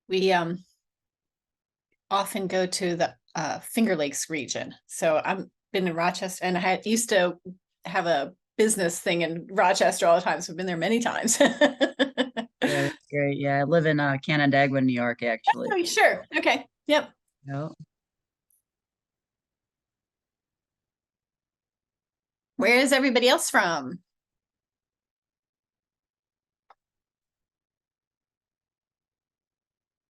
We often go to the Finger Lakes region. So I've been in Rochester, and I used to have a business thing in Rochester all the time. So I've been there many times. Yeah, that's great. Yeah, I live in Canandaigua, New York, actually. Oh, sure. Okay. Yep. Yep. Where is everybody else from?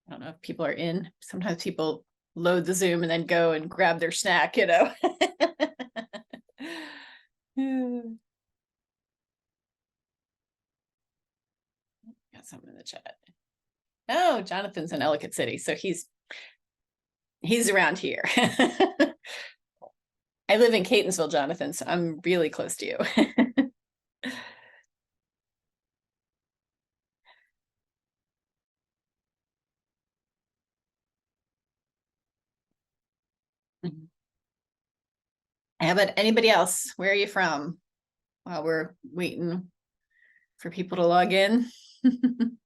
I don't know if people are in. Sometimes people load the Zoom and then go and grab their snack, Got something in the chat. Oh, Jonathan's in Ellicott City, so he's around here. I live in Catonsville, Jonathan, so I'm really close to you. How about anybody else? Where are you from? While we're waiting for people to log in. One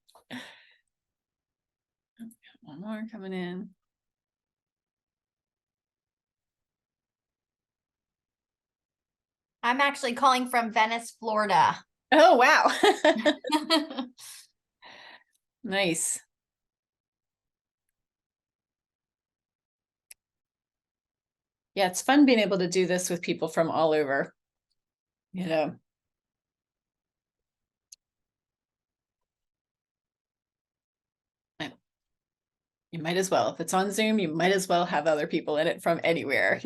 more coming in. I'm actually calling from Venice, Florida. Oh, wow. Nice. Yeah, it's fun being able to do this with people from all over, you know. You might as well. If it's on Zoom, you might as well have other people in it from anywhere,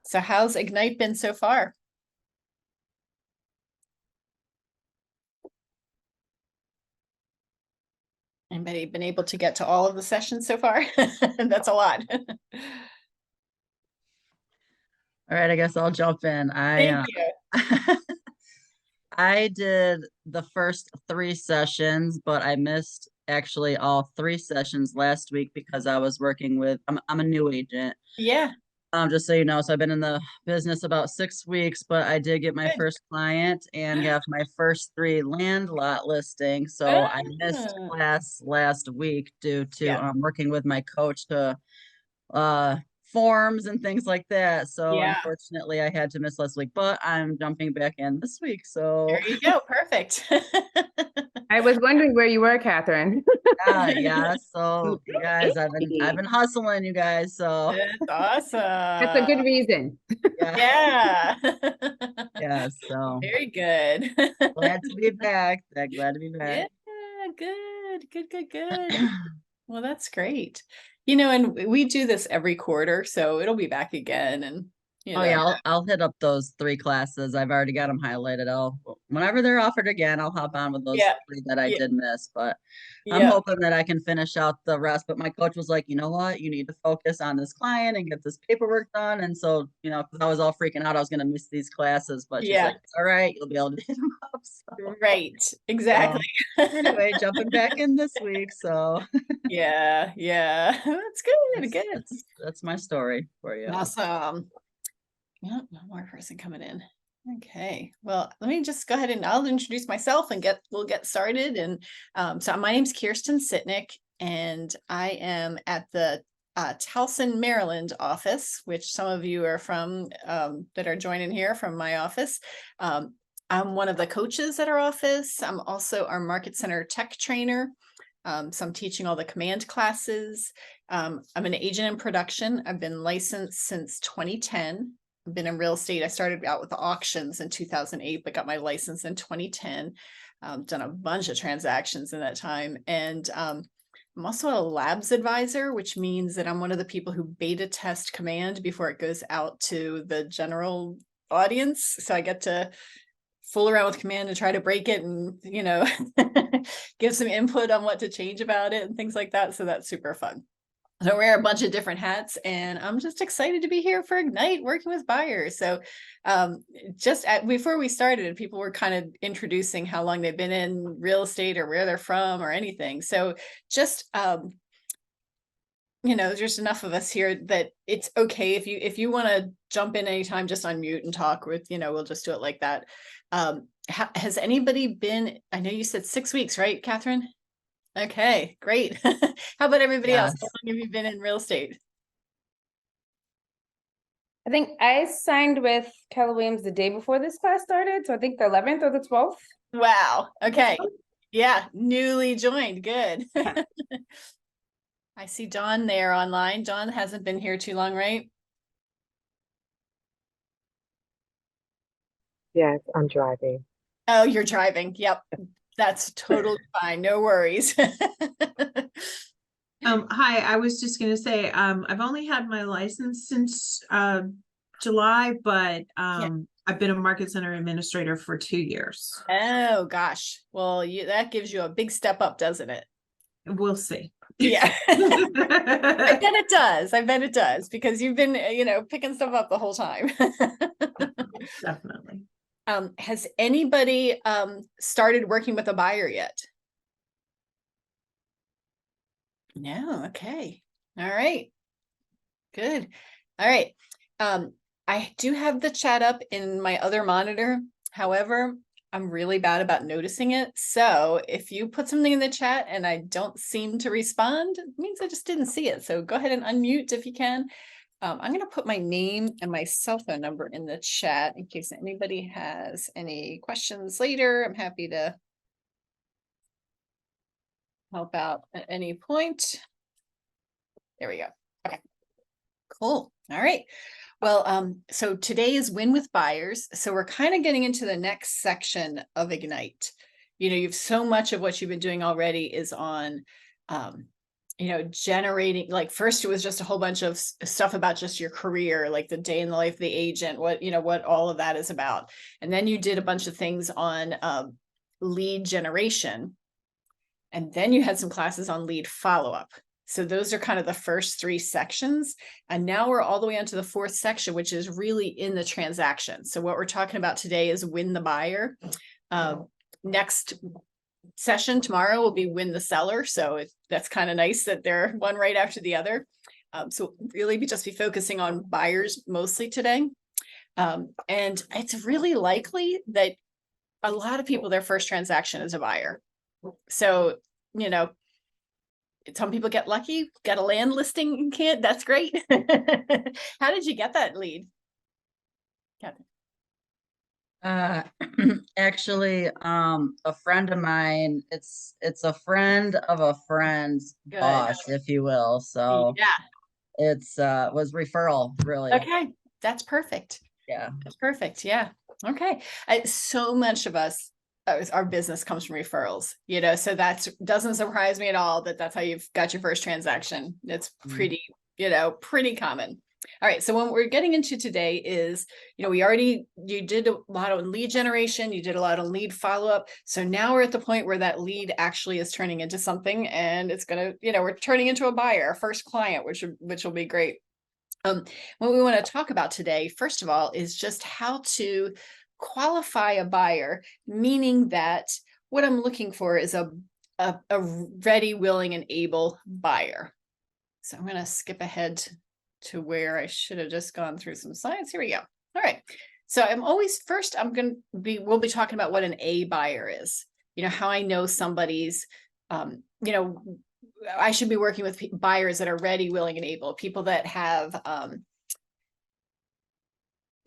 So how's Ignite been so far? Anybody been able to get to all of the sessions so far? That's a lot. All right, I guess I'll jump in. Thank you. I did the first three sessions, but I missed actually all three sessions last week because I was working with I'm a new agent. Yeah, Just so you know, so I've been in the business about 6 weeks, but I did get my good. first client and have my first three land lot listings. So I missed Ah, class last week due to yeah, working with my coach to uh forms and things like that. So yeah. unfortunately I had to miss last week, but I'm jumping back in this week. So There you go. Perfect. I was wondering where you were, Catherine. yeah. So you guys, I've been hustling, you guys. So That's That's a awesome. good reason. yeah. Yeah. Yeah. So Very good. glad to be back. Glad to be back. Yeah, good, good, good, good. Well, that's great. And we do this every quarter, so it'll be back again. And, Oh yeah, I'll hit up those three classes. I've already got them highlighted. I'll Whenever they're offered again, I'll hop on with those yeah, three that I yeah, did miss. But I'm yeah, hoping that I can finish out the rest. But my coach was like, you know what, you need to focus on this client and get this paperwork done. And so, because I was all freaking out, I was gonna miss these classes. But she's yeah, like, it's all right, you'll be able to hit them up. right. So Exactly. anyway, jumping back in this week. So Yeah, yeah. That's good, that's good. that's my story for you. Awesome. Well, one more person coming in. Okay. Well, let me just go ahead and I'll introduce myself and we'll get started. And so my name's Kirsten Sitnick, and I am at the Towson, Maryland office, which some of you are from that are joining here from my office. I'm one of the coaches at our office. I'm also our Market Center tech trainer. So I'm teaching all the command classes. I'm an agent in production. I've been licensed since 2010. I've been in real estate. I started out with the auctions in 2008, but got my license in 2010. Done a bunch of transactions in that time. And I'm also a labs advisor, which means that I'm one of the people who beta test command before it goes out to the general audience. So I get to fool around with command and try to break it and, give some input on what to change about it and things like that. So that's super fun. So I wear a bunch of different hats, and I'm just excited to be here for Ignite working with buyers. So before we started, people were kind of introducing how long they've been in real estate or where they're from or anything. So just there's enough of us here that it's okay if you want to jump in anytime, just unmute and talk with, we'll just do it like that. Has anybody been, I know you said 6 weeks, right, Catherine? Okay, great. How about everybody else? How Yes. long have you been in real estate? I think I signed with Keller Williams the day before this class started, so I think the 11th or the 12th. Wow. Okay. Yeah, newly joined. Good. I see John there online. John hasn't been here too long, right? Yes, I'm driving. Oh, you're driving. Yep. That's totally fine. No worries. Hi, I was just gonna say, I've only had my license since July, but I've been a market center administrator for 2 years. Oh gosh. Well, that gives you a big step up, doesn't it? We'll see. Yeah. I bet it does. I bet it does, because you've been, picking stuff up the whole time. Definitely. Has anybody started working with a buyer yet? No. Okay. All right. Good. All right. I do have the chat up in my other monitor. However, I'm really bad about noticing it. So if you put something in the chat and I don't seem to respond, it means I just didn't see it. So go ahead and unmute if you can. I'm going to put my name and my cell phone number in the chat in case anybody has any questions later. I'm happy to help out at any point. There we go. Okay, cool. All right. Well, so today is Win with Buyers. So we're kind of getting into the next section of Ignite. You've so much of what you've been doing already is on, generating, like first it was just a whole bunch of stuff about just your career, like the day in the life of the agent, what all of that is about. And then you did a bunch of things on lead generation. And then you had some classes on lead follow-up. So those are kind of the first 3 sections. And now we're all the way onto the 4th section, which is really in the transaction. So what we're talking about today is win the buyer. Next session tomorrow will be win the seller. So that's kind of nice that they're one right after the other. So really just be focusing on buyers mostly today. And it's really likely that a lot of people, their first transaction is a buyer. So, some people get lucky, got a land listing, can't, that's great. How did you get that lead? Catherine? Actually, a friend of mine, it's a friend of a friend's Good. boss, if you will. So Yeah. it's was referral, really. Okay. That's perfect. Yeah. That's perfect. Yeah. Okay. So much of us, our business comes from referrals, so that doesn't surprise me at all that that's how you've got your first transaction. It's pretty, pretty common. All right. So what we're getting into today is, you did a lot on lead generation, you did a lot on lead follow-up. So now we're at the point where that lead actually is turning into something, and it's going to, we're turning into a buyer, our first client, which will be great. What we want to talk about today, first of all, is just how to qualify a buyer, meaning that what I'm looking for is a ready, willing, and able buyer. So I'm going to skip ahead to where I should have just gone through some slides. Here we go. All right. So we'll be talking about what an A buyer is, how I know somebody's, I should be working with buyers that are ready, willing, and able, people that have,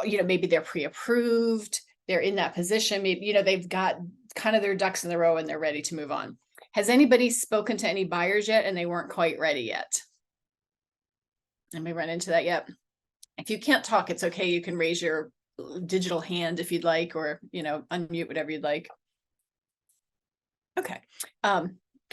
maybe they're pre-approved, they're in that position, maybe, they've got kind of their ducks in the row and they're ready to move on. Has anybody spoken to any buyers yet and they weren't quite ready yet? Let me run into that yet. If you can't talk, it's okay. You can raise your digital hand if you'd like, or, unmute, whatever you'd like. Okay.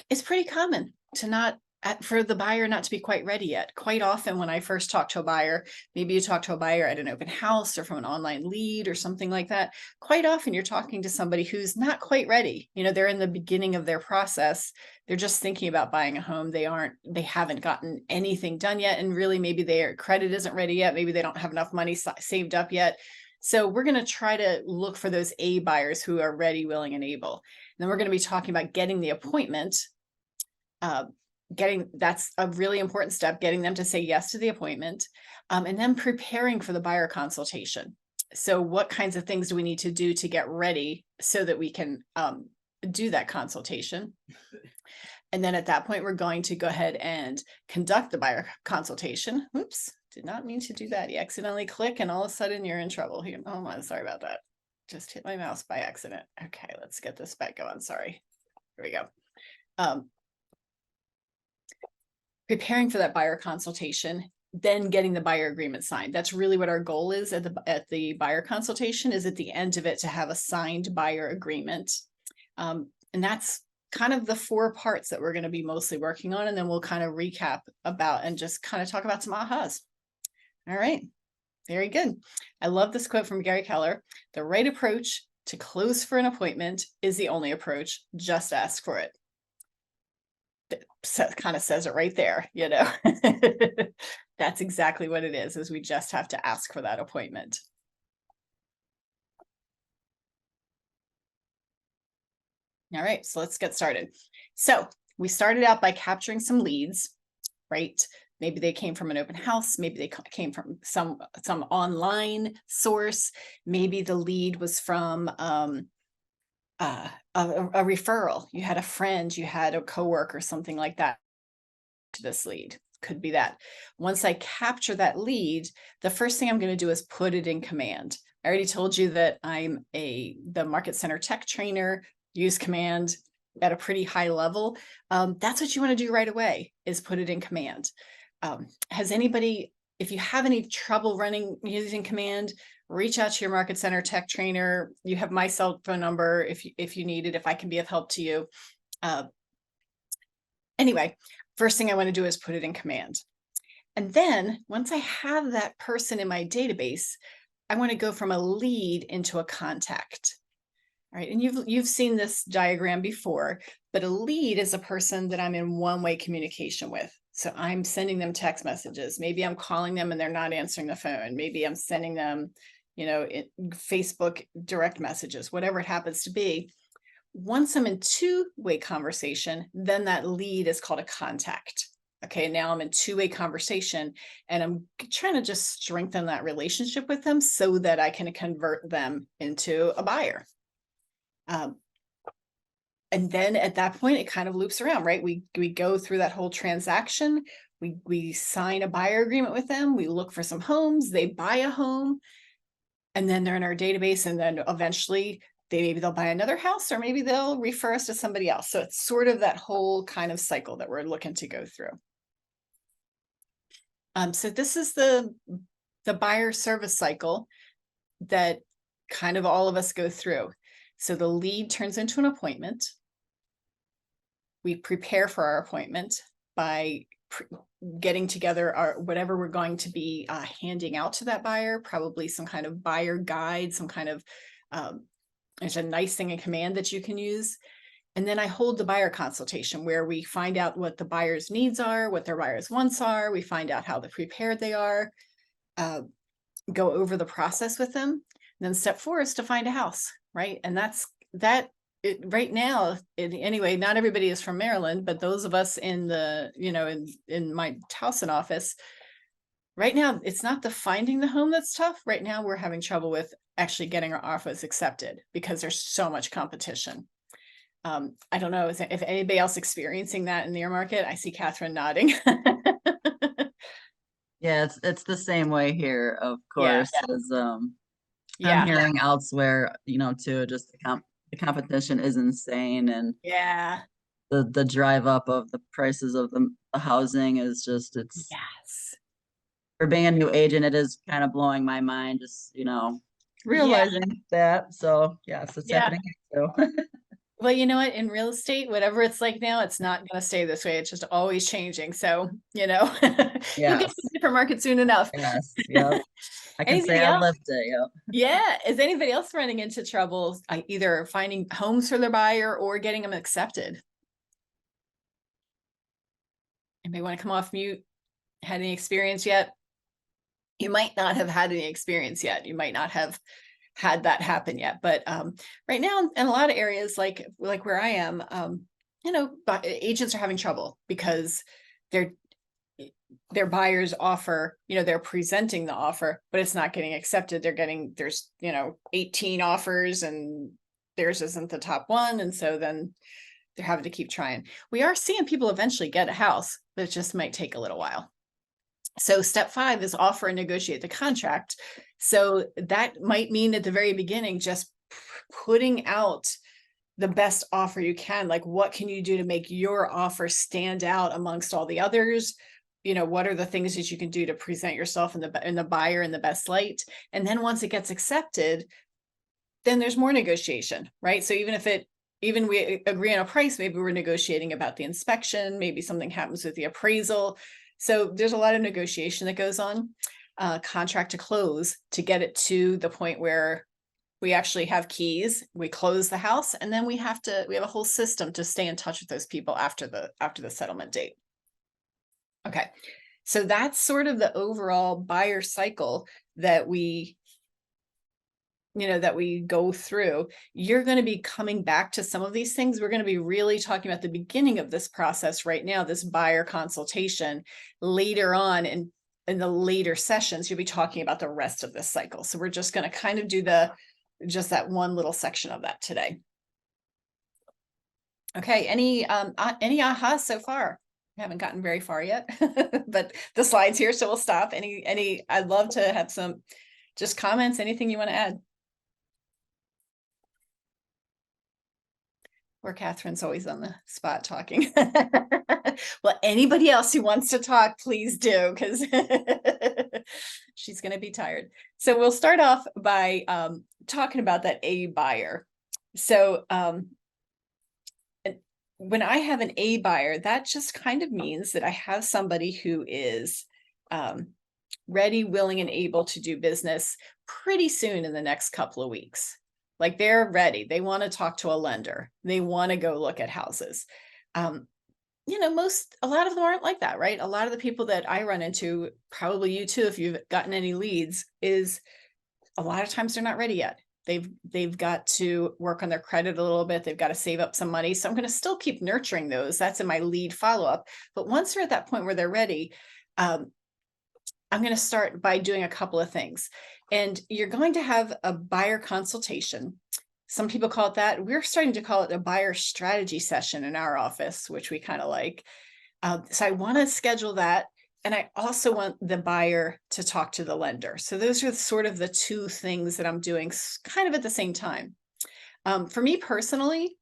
It's pretty common to for the buyer not to be quite ready yet. Quite often when I first talk to a buyer, maybe you talk to a buyer at an open house or from an online lead or something like that. Quite often you're talking to somebody who's not quite ready. They're in the beginning of their process. They're just thinking about buying a home. They haven't gotten anything done yet. And really maybe their credit isn't ready yet. Maybe they don't have enough money saved up yet. So we're going to try to look for those A buyers who are ready, willing, and able. And then we're going to be talking about getting the appointment. that's a really important step, getting them to say yes to the appointment, and then preparing for the buyer consultation. So what kinds of things do we need to do to get ready so that we can do that consultation? And then at that point, we're going to go ahead and conduct the buyer consultation. Oops, did not mean to do that. You accidentally click and all of a sudden you're in trouble here. Oh my, sorry about that. Just hit my mouse by accident. Okay, let's get this back going. Sorry. Here we go. Preparing for that buyer consultation, then getting the buyer agreement signed. That's really what our goal is at the buyer consultation, is at the end of it to have a signed buyer agreement. And that's kind of the 4 parts that we're going to be mostly working on. And then we'll kind of recap about and just kind of talk about some ahas. All right. Very good. I love this quote from Gary Keller. The right approach to close for an appointment is the only approach. Just ask for it. That kind of says it right there, you know. That's exactly what it is we just have to ask for that appointment. All right, so let's get started. So we started out by capturing some leads, right? Maybe they came from an open house. Maybe they came from some online source. Maybe the lead was from a referral. You had a friend, you had a coworker, something like that. To this lead could be that. Once I capture that lead, the first thing I'm going to do is put it in command. I already told you that I'm the Market Center tech trainer. Use command at a pretty high level. That's what you want to do right away, is put it in command. Has anybody, if you have any trouble using command, reach out to your Market Center tech trainer. You have my cell phone number if you need it, if I can be of help to you. Anyway, first thing I want to do is put it in command. And then once I have that person in my database, I want to go from a lead into a contact. All right, and you've seen this diagram before, but a lead is a person that I'm in one-way communication with. So I'm sending them text messages. Maybe I'm calling them and they're not answering the phone. Maybe I'm sending them, Facebook direct messages, whatever it happens to be. Once I'm in two-way conversation, then that lead is called a contact. Okay, now I'm in two-way conversation and I'm trying to just strengthen that relationship with them so that I can convert them into a buyer. And then at that point, it kind of loops around, right? We go through that whole transaction. We sign a buyer agreement with them. We look for some homes. They buy a home, and then they're in our database. And then eventually, maybe they'll buy another house, or maybe they'll refer us to somebody else. So it's sort of that whole kind of cycle that we're looking to go through. So this is the buyer service cycle that kind of all of us go through. So the lead turns into an appointment. We prepare for our appointment by getting together whatever we're going to be handing out to that buyer, probably some kind of buyer guide, some kind of, there's a nice thing in command that you can use. And then I hold the buyer consultation where we find out what the buyer's needs are, what their buyer's wants are. We find out how prepared they are, go over the process with them. And then step 4 is to find a house, right? And right now, anyway, not everybody is from Maryland, but those of us in the, in my Towson office, right now, it's not the finding the home that's tough. Right now, we're having trouble with actually getting our offers accepted because there's so much competition. I don't know if anybody else experiencing that in their market. I see Catherine nodding. Yeah, it's the same way here, of course, as I'm hearing elsewhere, too. Just the competition is insane, and the drive up of the prices of the housing is just for being a new agent, it is kind of blowing my mind, just realizing that. So yes, it's happening too. Well, you know what? In real estate, whatever it's like now, it's not going to stay this way. It's just always changing. So, you'll get to a different market soon enough. Yes. Yep. I can say I lived it. Yep. Yeah. Is anybody else running into trouble either finding homes for their buyer or getting them accepted? Anybody want to come off mute? Had any experience yet? You might not have had any experience yet. You might not have had that happen yet, but right now in a lot of areas like where I am, agents are having trouble because their buyers offer, they're presenting the offer, but it's not getting accepted. There's 18 offers and theirs isn't the top one. And so then they're having to keep trying. We are seeing people eventually get a house, but it just might take a little while. So step 5 is offer and negotiate the contract. So that might mean at the very beginning, just putting out the best offer you can. Like, what can you do to make your offer stand out amongst all the others? What are the things that you can do to present yourself in the buyer in the best light? And then once it gets accepted, then there's more negotiation, right? So even we agree on a price, maybe we're negotiating about the inspection, maybe something happens with the appraisal. So there's a lot of negotiation that goes on, contract to close, to get it to the point where we actually have keys, we close the house, and then we have a whole system to stay in touch with those people after the settlement date. Okay, so that's sort of the overall buyer cycle that we go through. You're going to be coming back to some of these things. We're going to be really talking about the beginning of this process right now, this buyer consultation. Later on in the later sessions, you'll be talking about the rest of this cycle. So we're just going to kind of do just that one little section of that today. Okay, any ahas so far? I haven't gotten very far yet, but the slide's here, so we'll stop. I'd love to have some just comments, anything you want to add. Or Catherine's always on the spot talking. Well, anybody else who wants to talk, please do, because she's going to be tired. So we'll start off by talking about that A buyer. So when I have an A buyer, that just kind of means that I have somebody who is ready, willing, and able to do business pretty soon in the next couple of weeks. Like, they're ready. They want to talk to a lender. They want to go look at houses. A lot of them aren't like that, right? A lot of the people that I run into, probably you too, if you've gotten any leads, is a lot of times they're not ready yet. They've got to work on their credit a little bit. They've got to save up some money. So I'm going to still keep nurturing those. That's in my lead follow-up. But once they're at that point where they're ready, I'm going to start by doing a couple of things. And you're going to have a buyer consultation. Some people call it that. We're starting to call it a buyer strategy session in our office, which we kind of like. So I want to schedule that. And I also want the buyer to talk to the lender. So those are sort of the two things that I'm doing kind of at the same time. For me personally,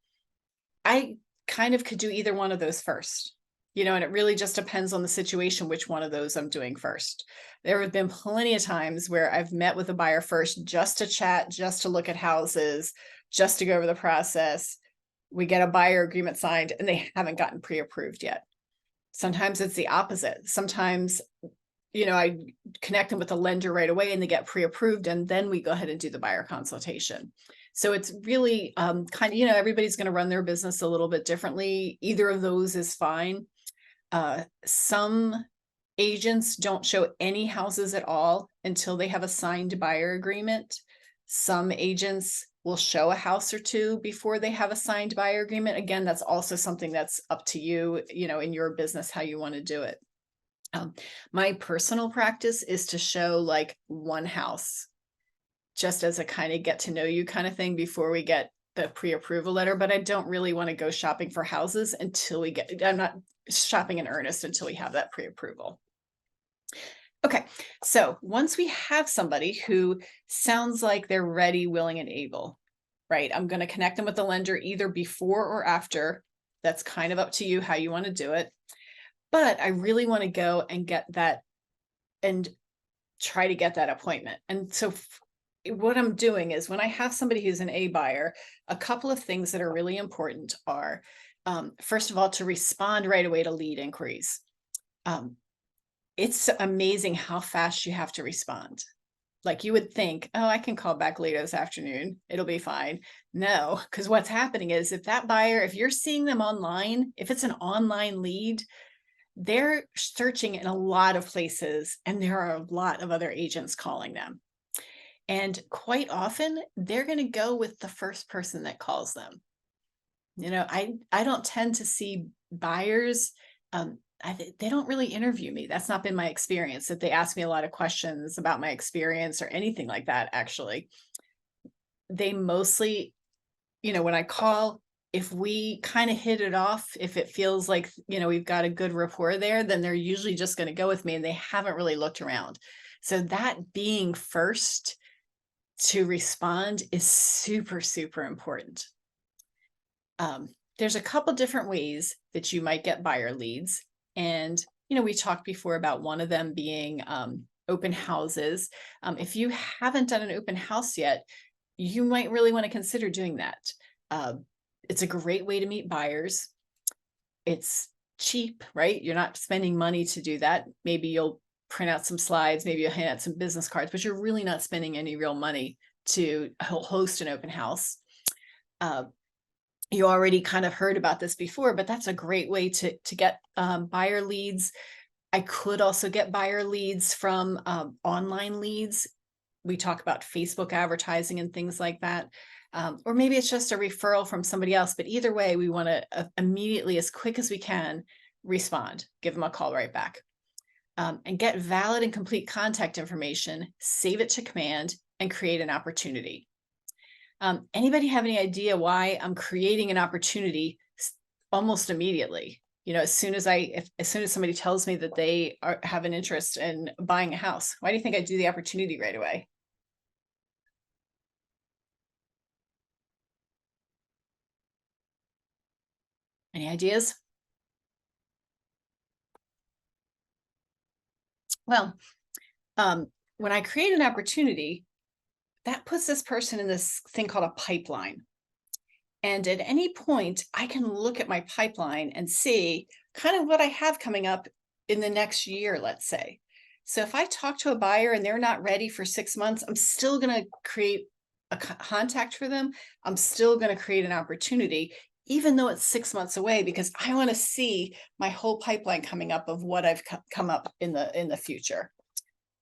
I kind of could do either one of those first. And it really just depends on the situation, which one of those I'm doing first. There have been plenty of times where I've met with a buyer first just to chat, just to look at houses, just to go over the process. We get a buyer agreement signed and they haven't gotten pre-approved yet. Sometimes it's the opposite. Sometimes, I connect them with the lender right away and they get pre-approved, and then we go ahead and do the buyer consultation. So it's really kind of, everybody's going to run their business a little bit differently. Either of those is fine. Some agents don't show any houses at all until they have a signed buyer agreement. Some agents will show a house or two before they have a signed buyer agreement. Again, that's also something that's up to you, in your business, how you want to do it. My personal practice is to show like one house, just as a kind of get to know you kind of thing before we get the pre-approval letter. But I don't really want to go shopping for houses until I'm not shopping in earnest until we have that pre-approval. Okay, so once we have somebody who sounds like they're ready, willing, and able, right? I'm going to connect them with the lender either before or after. That's kind of up to you how you want to do it. But I really want to go and get that and try to get that appointment. And so what I'm doing is, when I have somebody who's an A buyer, a couple of things that are really important are, first of all, to respond right away to lead inquiries. It's amazing how fast you have to respond. Like, you would think, oh, I can call back later this afternoon, it'll be fine. No, because what's happening is, if that buyer, if you're seeing them online, if it's an online lead, they're searching in a lot of places and there are a lot of other agents calling them. And quite often they're going to go with the first person that calls them. I don't tend to see buyers. They don't really interview me. That's not been my experience, that they ask me a lot of questions about my experience or anything like that. Actually, they mostly, when I call, if we kind of hit it off, if it feels like, we've got a good rapport there, then they're usually just going to go with me, and they haven't really looked around. So that being first to respond is super, super important. There's a couple different ways that you might get buyer leads. And, we talked before about one of them being open houses. If you haven't done an open house yet, you might really want to consider doing that. It's a great way to meet buyers. It's cheap, right? You're not spending money to do that. Maybe you'll print out some slides, maybe you'll hand out some business cards, but you're really not spending any real money to host an open house. You already kind of heard about this before, but that's a great way to get buyer leads. I could also get buyer leads from online leads. We talk about Facebook advertising and things like that. Or maybe it's just a referral from somebody else. But either way, we want to immediately, as quick as we can, respond, give them a call right back. And get valid and complete contact information, save it to command, and create an opportunity. Anybody have any idea why I'm creating an opportunity almost immediately? As soon as somebody tells me that they have an interest in buying a house, why do you think I do the opportunity right away? Any ideas? Well, when I create an opportunity, that puts this person in this thing called a pipeline. And at any point, I can look at my pipeline and see kind of what I have coming up in the next year, let's say. So if I talk to a buyer and they're not ready for 6 months, I'm still going to create a contact for them. I'm still going to create an opportunity, even though it's 6 months away, because I want to see my whole pipeline coming up of what I've come up in the future.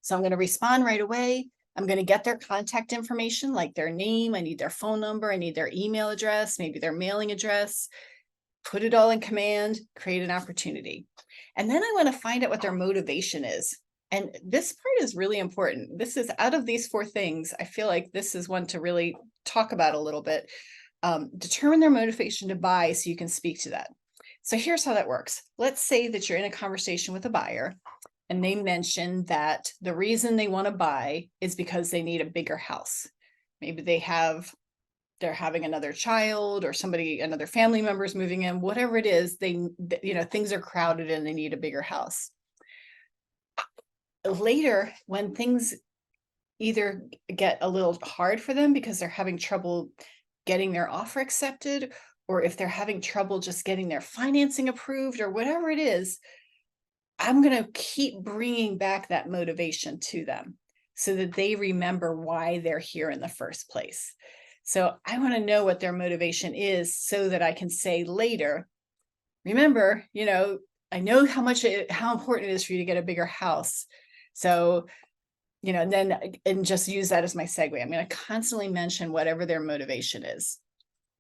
So I'm going to respond right away. I'm going to get their contact information, like their name. I need their phone number. I need their email address, maybe their mailing address. Put it all in command, create an opportunity. And then I want to find out what their motivation is. And this part is really important. This is, out of these 4 things, I feel like this is one to really talk about a little bit. Determine their motivation to buy so you can speak to that. So here's how that works. Let's say that you're in a conversation with a buyer and they mention that the reason they want to buy is because they need a bigger house. Maybe they're having another child, or another family member is moving in, whatever it is, things are crowded and they need a bigger house. Later, when things either get a little hard for them because they're having trouble getting their offer accepted, or if they're having trouble just getting their financing approved, or whatever it is, I'm going to keep bringing back that motivation to them so that they remember why they're here in the first place. So I want to know what their motivation is so that I can say later, remember, I know how important it is for you to get a bigger house. So, and just use that as my segue. I'm going to constantly mention whatever their motivation is.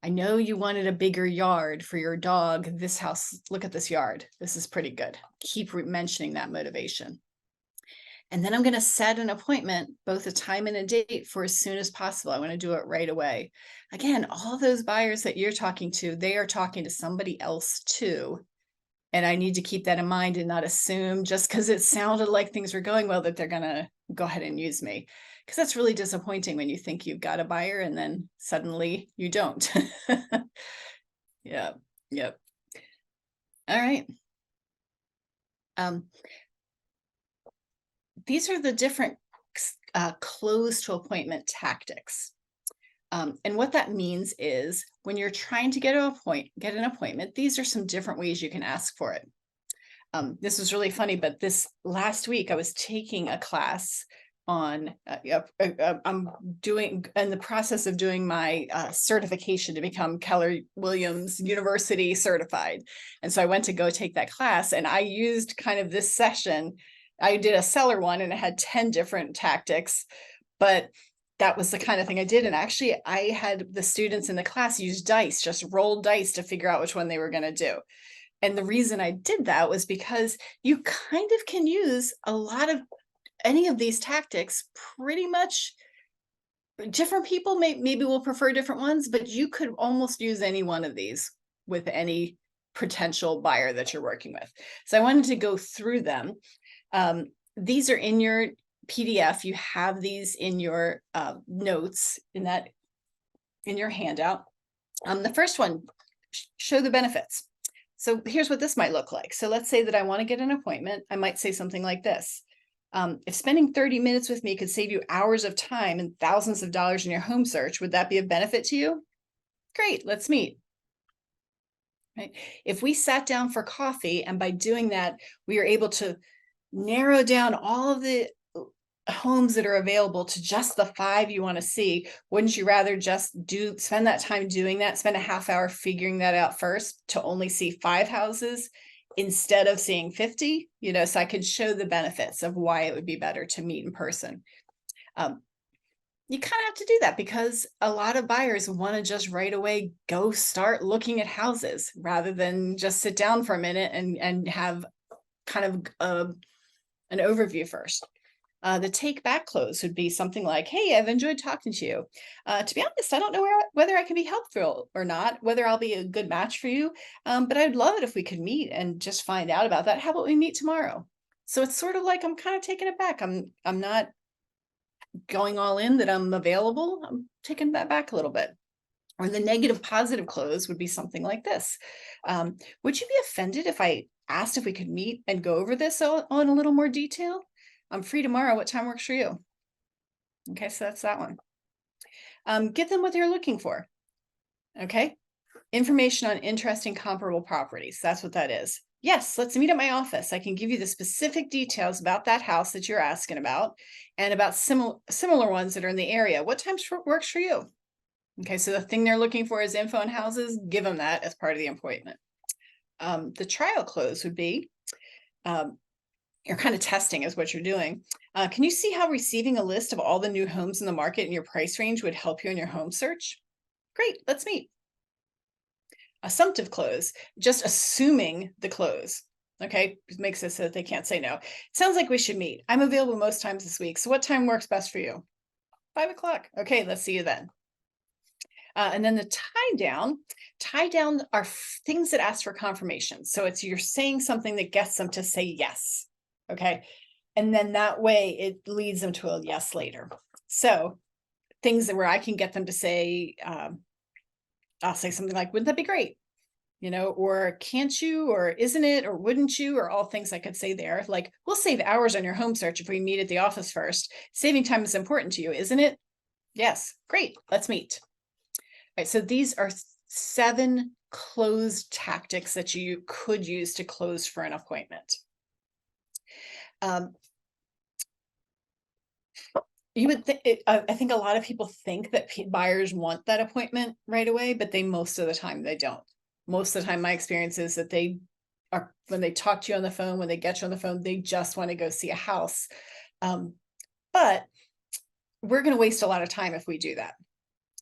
I know you wanted a bigger yard for your dog. This house, look at this yard. This is pretty good. Keep mentioning that motivation. And then I'm going to set an appointment, both a time and a date, for as soon as possible. I want to do it right away. Again, all those buyers that you're talking to, they are talking to somebody else too. And I need to keep that in mind and not assume just because it sounded like things were going well that they're going to go ahead and use me. Because that's really disappointing when you think you've got a buyer and then suddenly you don't. Yep. All right. These are the different close to appointment tactics. And what that means is when you're trying to get an appointment, these are some different ways you can ask for it. This was really funny, but this last week I was taking a class on, I'm in the process of doing my certification to become Keller Williams University certified. And so I went to go take that class, and I used kind of this session. I did a seller one and it had 10 different tactics, but that was the kind of thing I did. And actually I had the students in the class use dice, just roll dice to figure out which one they were going to do. And the reason I did that was because you kind of can use a lot of any of these tactics pretty much. Different people maybe will prefer different ones, but you could almost use any one of these with any potential buyer that you're working with. So I wanted to go through them. These are in your PDF. You have these in your notes in your handout. The first one, show the benefits. So here's what this might look like. So let's say that I want to get an appointment. I might say something like this. If spending 30 minutes with me could save you hours of time and thousands of dollars in your home search, would that be of benefit to you? Great, let's meet. Right? If we sat down for coffee and by doing that, we are able to narrow down all of the homes that are available to just the 5 you want to see, wouldn't you rather just spend that time doing that, spend a half hour figuring that out first to only see 5 houses instead of seeing 50, so I could show the benefits of why it would be better to meet in person. You kind of have to do that because a lot of buyers want to just right away go start looking at houses rather than just sit down for a minute and have kind of an overview first. The take back close would be something like, hey, I've enjoyed talking to you. To be honest, I don't know whether I can be helpful or not, whether I'll be a good match for you. But I'd love it if we could meet and just find out about that. How about we meet tomorrow? So it's sort of like I'm kind of taking it back. I'm not going all in that I'm available. I'm taking that back a little bit. Or the negative positive close would be something like this. Would you be offended if I asked if we could meet and go over this on a little more detail? I'm free tomorrow. What time works for you? Okay, so that's that one. Give them what they're looking for. Okay. Information on interesting comparable properties. That's what that is. Yes, let's meet at my office. I can give you the specific details about that house that you're asking about and about similar ones that are in the area. What time works for you? Okay, so the thing they're looking for is info on houses. Give them that as part of the appointment. The trial close would be, you're kind of testing is what you're doing. Can you see how receiving a list of all the new homes in the market in your price range would help you in your home search? Great, let's meet. Assumptive close, just assuming the close. Okay, it makes it so that they can't say no. It sounds like we should meet. I'm available most times this week. So what time works best for you? 5 o'clock. Okay, let's see you then. And then the tie down are things that ask for confirmation. So it's you're saying something that gets them to say yes. Okay. And then that way it leads them to a yes later. So things where I can get them to say, I'll say something like, wouldn't that be great? Or can't you, or isn't it, or wouldn't you, or all things I could say there. Like, we'll save hours on your home search if we meet at the office first. Saving time is important to you, isn't it? Yes. Great. Let's meet. All right. So these are 7 close tactics that you could use to close for an appointment. You would think, I think a lot of people think that buyers want that appointment right away, but most of the time they don't. Most of the time, my experience is that when they talk to you on the phone, when they get you on the phone, they just want to go see a house. But we're going to waste a lot of time if we do that,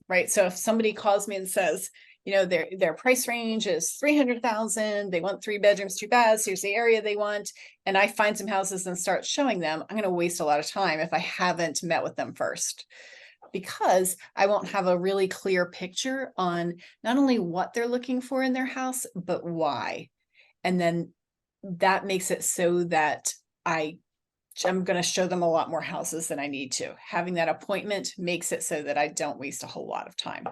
right? So if somebody calls me and says, their price range is 300,000. They want 3 bedrooms, 2 baths. Here's the area they want. And I find some houses and start showing them. I'm going to waste a lot of time if I haven't met with them first, because I won't have a really clear picture on not only what they're looking for in their house, but why. And then that makes it so that I'm going to show them a lot more houses than I need to. Having that appointment makes it so that I don't waste a whole lot of time.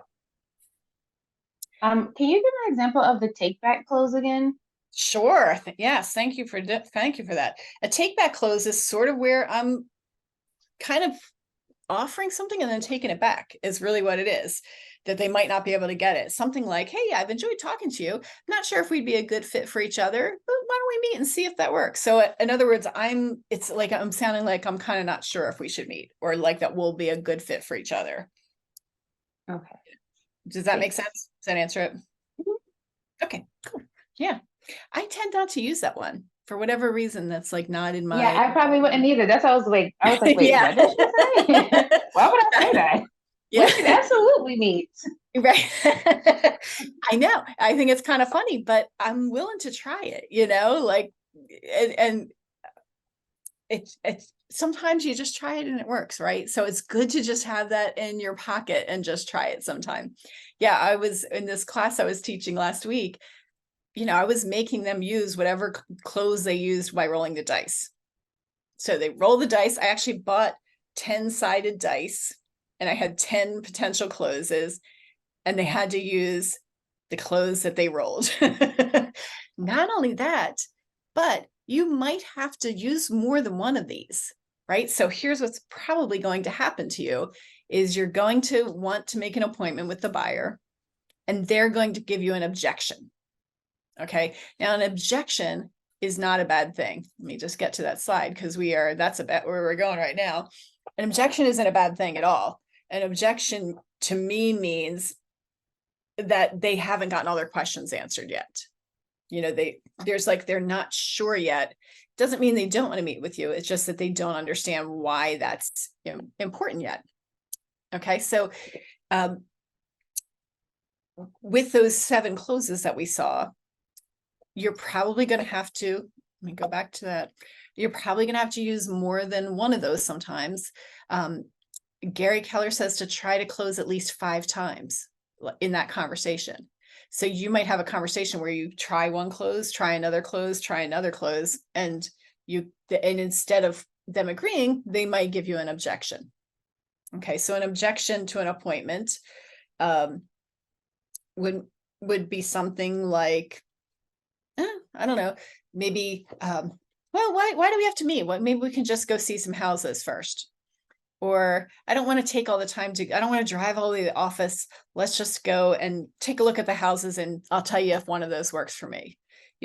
Can you give an example of the take back close again? Sure. Yes. Thank you for that. A take back close is sort of where I'm kind of offering something and then taking it back is really what it is, that they might not be able to get it. Something like, hey, I've enjoyed talking to you. I'm not sure if we'd be a good fit for each other, but why don't we meet and see if that works? So in other words, it's like I'm sounding like I'm kind of not sure if we should meet, or like that we'll be a good fit for each other. Okay. Does that make sense? Does that answer it? Okay, cool. Yeah. I tend not to use that one. for whatever reason, that's like not in my. Yeah, I probably wouldn't either. That's why I was like, wait, Yeah. what did she say? Why would I say that? Yeah. What it absolutely means. Right. I know. I think it's kind of funny, but I'm willing to try it, like, and it's sometimes you just try it and it works, right? So it's good to just have that in your pocket and just try it sometime. Yeah, I was in this class I was teaching last week. I was making them use whatever clothes they used by rolling the dice. So they roll the dice. I actually bought 10-sided dice and I had 10 potential closes, and they had to use the clothes that they rolled. Not only that, but you might have to use more than one of these, right? So here's what's probably going to happen to you is you're going to want to make an appointment with the buyer, and they're going to give you an objection. Okay. Now, an objection is not a bad thing. Let me just get to that slide because that's about where we're going right now. An objection isn't a bad thing at all. An objection to me means that they haven't gotten all their questions answered yet. They're not sure yet. Doesn't mean they don't want to meet with you. It's just that they don't understand why that's important yet. Okay. So, with those 7 closes that we saw, you're probably going to have to, let me go back to that. You're probably going to have to use more than one of those sometimes. Gary Keller says to try to close at least 5 times in that conversation. So you might have a conversation where you try one close, try another close, and instead of them agreeing, they might give you an objection. Okay, so an objection to an appointment would be something like, I don't know, maybe, well, why do we have to meet? Maybe we can just go see some houses first. Or I don't want to take all the time I don't want to drive all the way to the office. Let's just go and take a look at the houses and I'll tell you if one of those works for me.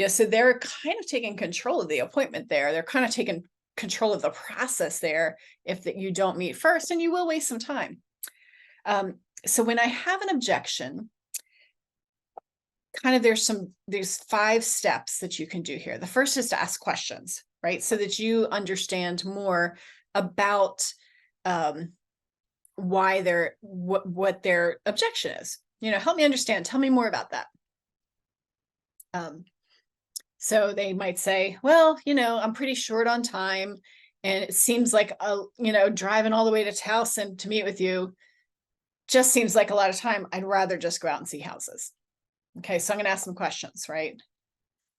So they're kind of taking control of the appointment there. They're kind of taking control of the process there if you don't meet first, and you will waste some time. So when I have an objection, there's 5 steps that you can do here. The first is to ask questions, right? So that you understand more about why what their objection is. Help me understand. Tell me more about that. So they might say, well, I'm pretty short on time, and it seems like driving all the way to Towson to meet with you just seems like a lot of time. I'd rather just go out and see houses. Okay, so I'm going to ask some questions, right,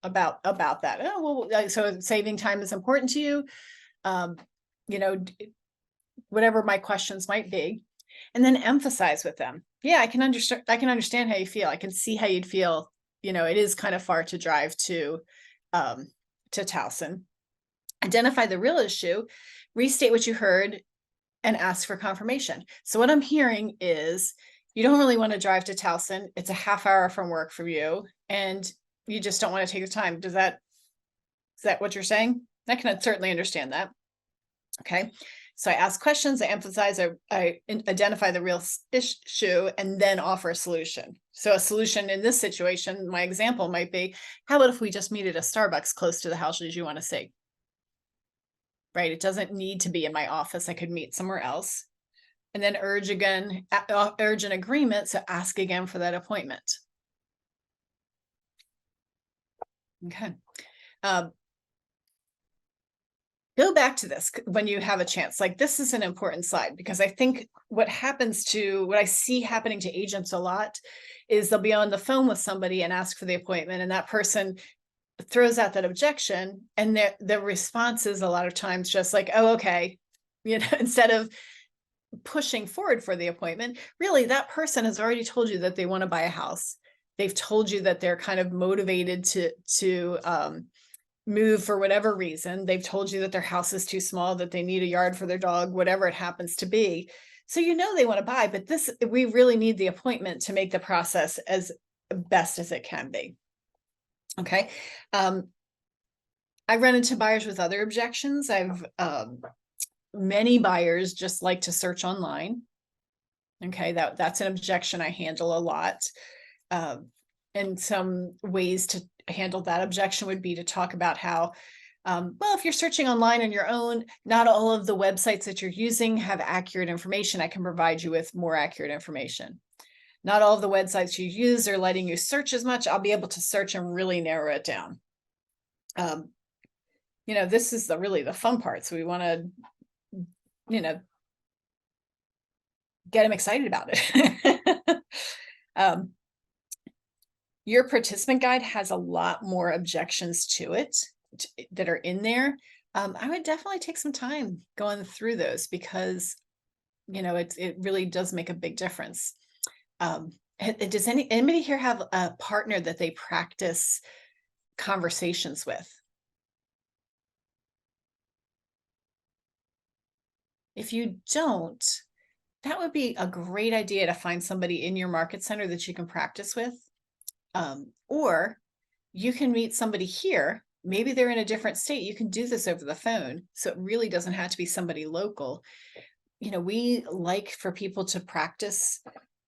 about that. Oh, well, so saving time is important to you. Whatever my questions might be, and then emphasize with them. Yeah, I can understand how you feel. I can see how you'd feel. It is kind of far to drive to Towson. Identify the real issue, restate what you heard, and ask for confirmation. So what I'm hearing is you don't really want to drive to Towson. It's a half hour from work for you, and you just don't want to take the time. Is that what you're saying? I can certainly understand that. Okay. So I ask questions, I emphasize, I identify the real issue, and then offer a solution. So a solution in this situation, my example might be, how about if we just meet at a Starbucks close to the houses you want to see? Right? It doesn't need to be in my office. I could meet somewhere else. And then urge an agreement. So ask again for that appointment. Okay. Go back to this when you have a chance. Like, this is an important slide, because I think what I see happening to agents a lot is they'll be on the phone with somebody and ask for the appointment, and that person throws out that objection, and the response is a lot of times just like, oh, okay, instead of pushing forward for the appointment. Really, that person has already told you that they want to buy a house. They've told you that they're kind of motivated to move for whatever reason. They've told you that their house is too small, that they need a yard for their dog, whatever it happens to be. So they want to buy, but we really need the appointment to make the process as best as it can be. Okay. I run into buyers with other objections. Many buyers just like to search online. Okay, that's an objection I handle a lot. And some ways to handle that objection would be to talk about how, well, if you're searching online on your own, not all of the websites that you're using have accurate information. I can provide you with more accurate information. Not all of the websites you use are letting you search as much. I'll be able to search and really narrow it down. This is really the fun part. So we want to, get them excited about it. Your participant guide has a lot more objections to it that are in there. I would definitely take some time going through those because, it really does make a big difference. Does anybody here have a partner that they practice conversations with? If you don't, that would be a great idea to find somebody in your market center that you can practice with. Or you can meet somebody here. Maybe they're in a different state. You can do this over the phone. So it really doesn't have to be somebody local. We like for people to practice.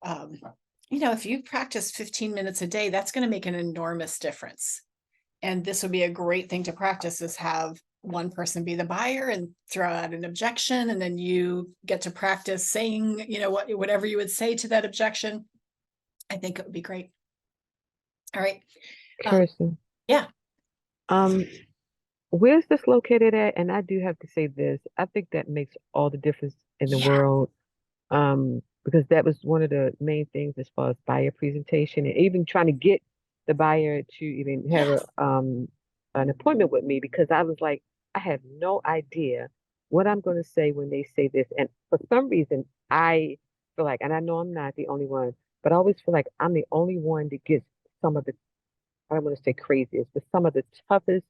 If you practice 15 minutes a day, that's going to make an enormous difference. And this would be a great thing to practice, is have one person be the buyer and throw out an objection. And then you get to practice saying, whatever you would say to that objection. I think it would be great. All right. Kirsten. Yeah. Where's this located at? And I do have to say this. I think that makes all the difference in the world. Because that was one of the main things as far as buyer presentation, and even trying to get the buyer to even have an appointment with me, because I was like, I have no idea what I'm going to say when they say this. And for some reason, I feel like, and I know I'm not the only one, but I always feel like I'm the only one that gets some of the, I don't want to say craziest, but some of the toughest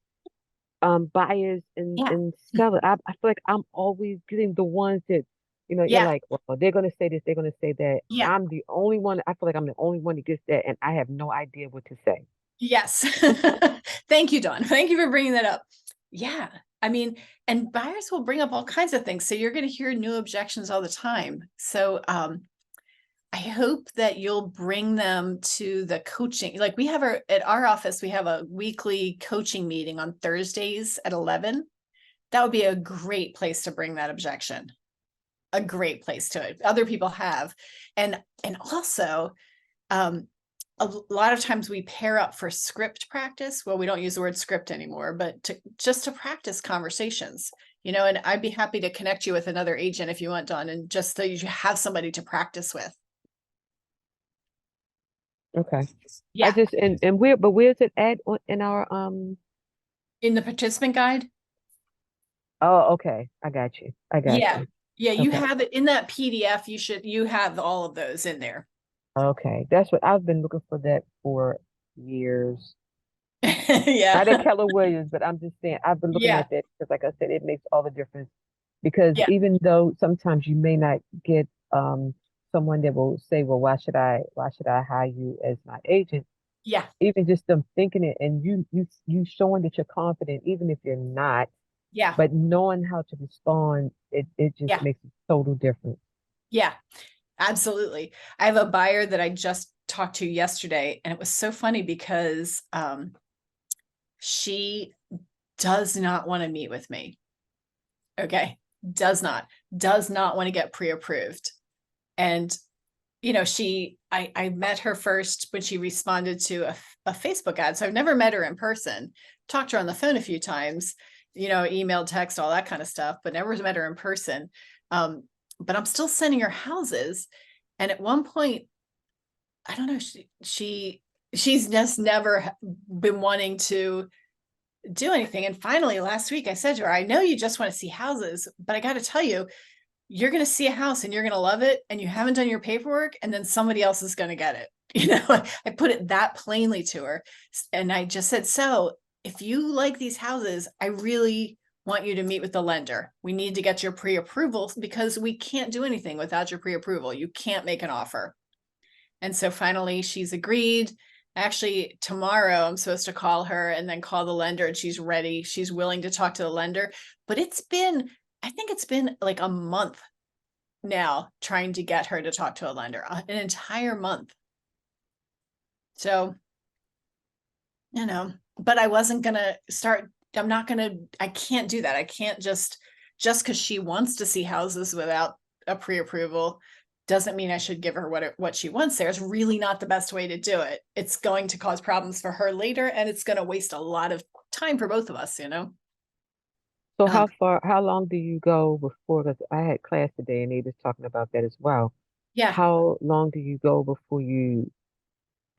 buyers and sellers. I feel like I'm always getting the ones that, you're like, well, they're going to say this, they're going to say that. I'm the only one. I feel like I'm the only one that gets that, and I have no idea what to say. Yes. Thank you, Dawn. Thank you for bringing that up. Yeah. I mean, and buyers will bring up all kinds of things. So you're going to hear new objections all the time. So I hope that you'll bring them to the coaching. Like we have at our office, we have a weekly coaching meeting on Thursdays at 11. That would be a great place to bring that objection. A great place to it. Other people have. And also, a lot of times we pair up for script practice. Well, we don't use the word script anymore, but just to practice conversations, and I'd be happy to connect you with another agent if you want, Dawn, and just so you have somebody to practice with. Okay. Yeah. I just, and where's it at in our, in the participant guide? Oh, okay. I got you. Yeah. Yeah. You Okay. have it in that PDF. You have all of those in there. Okay. That's what I've been looking for, that for years. Yeah. Not at Keller Williams, but I'm just saying, I've been looking at that because, like I said, it makes all the difference. Because even though sometimes you may not get someone that will say, well, why should I hire you as my agent? Yeah. Even just them thinking it, and you showing that you're confident, even if you're not. Yeah. But knowing how to respond, it just makes a total difference. Yeah, absolutely. I have a buyer that I just talked to yesterday, and it was so funny because she does not want to meet with me. Okay. Does not want to get pre-approved. And, I met her first when she responded to a Facebook ad. So I've never met her in person, talked to her on the phone a few times, email, text, all that kind of stuff, but never met her in person. But I'm still sending her houses. And at one point, I don't know, she's just never been wanting to do anything. And finally, last week I said to her, I know you just want to see houses, but I got to tell you, you're going to see a house and you're going to love it. And you haven't done your paperwork, and then somebody else is going to get it. I put it that plainly to her. And I just said, so if you like these houses, I really want you to meet with the lender. We need to get your pre-approval, because we can't do anything without your pre-approval. You can't make an offer. And so finally she's agreed. Actually, tomorrow I'm supposed to call her and then call the lender, and she's ready. She's willing to talk to the lender, but I think it's been like a month now trying to get her to talk to a lender, an entire month. So you know, but I wasn't gonna start, I can't do that. I can't just because she wants to see houses without a pre-approval doesn't mean I should give her what she wants there. It's really not the best way to do it. It's going to cause problems for her later, and it's going to waste a lot of time for both of us, you know? So how long do you go before, because I had class today and they was talking about that as well. Yeah. How long do you go before you,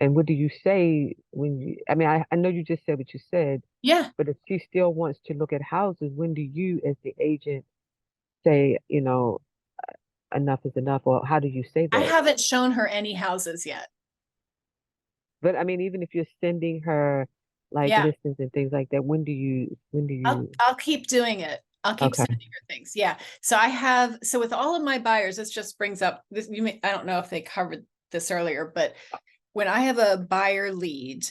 and what do you say when you, I mean, I know you just said what you said, Yeah. but if she still wants to look at houses, when do you as the agent say, enough is enough, or how do you say I that? haven't shown her any houses yet. But I mean, even if you're sending her like Yeah. listings and things like that, when do you, I'll keep doing it. I'll keep okay. sending her things. Yeah. So with all of my buyers, this just brings up this. I don't know if they covered this earlier, but when I have a buyer lead,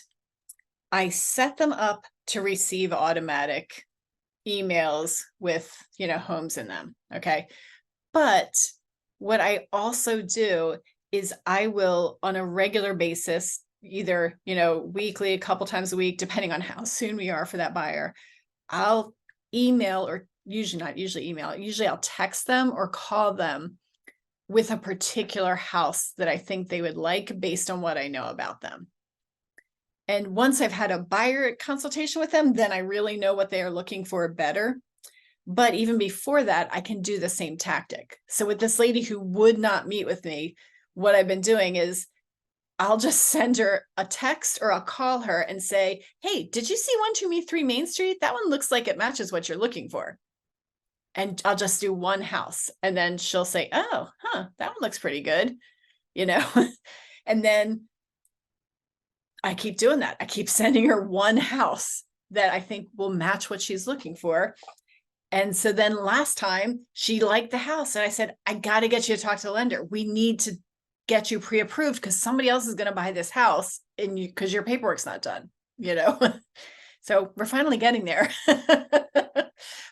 I set them up to receive automatic emails with, homes in them. Okay. But what I also do is I will, on a regular basis, either, weekly, a couple times a week, depending on how soon we are for that buyer, I'll email, or not usually email, usually I'll text them or call them with a particular house that I think they would like based on what I know about them. And once I've had a buyer consultation with them, then I really know what they are looking for better. But even before that, I can do the same tactic. So with this lady who would not meet with me, what I've been doing is I'll just send her a text or I'll call her and say, hey, did you see 123 Main Street? That one looks like it matches what you're looking for. And I'll just do one house. And then she'll say, oh, that one looks pretty good, and then I keep doing that. I keep sending her one house that I think will match what she's looking for. And so then last time she liked the house and I said, I got to get you to talk to the lender. We need to get you pre-approved because somebody else is going to buy this house and because your paperwork's not done, So we're finally getting there.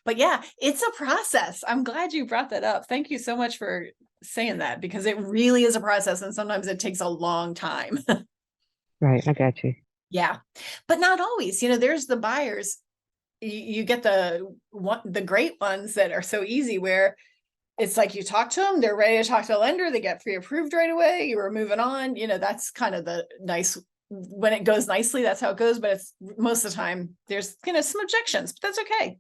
But yeah, it's a process. I'm glad you brought that up. Thank you so much for saying that because it really is a process and sometimes it takes a long time. Right, I got you. Yeah, but not always. There's the buyers. You get the great ones that are so easy where it's like you talk to them, they're ready to talk to a lender, they get pre-approved right away, you were moving on. That's kind of the nice, when it goes nicely, that's how it goes. But it's most of the time there's some objections, but that's okay.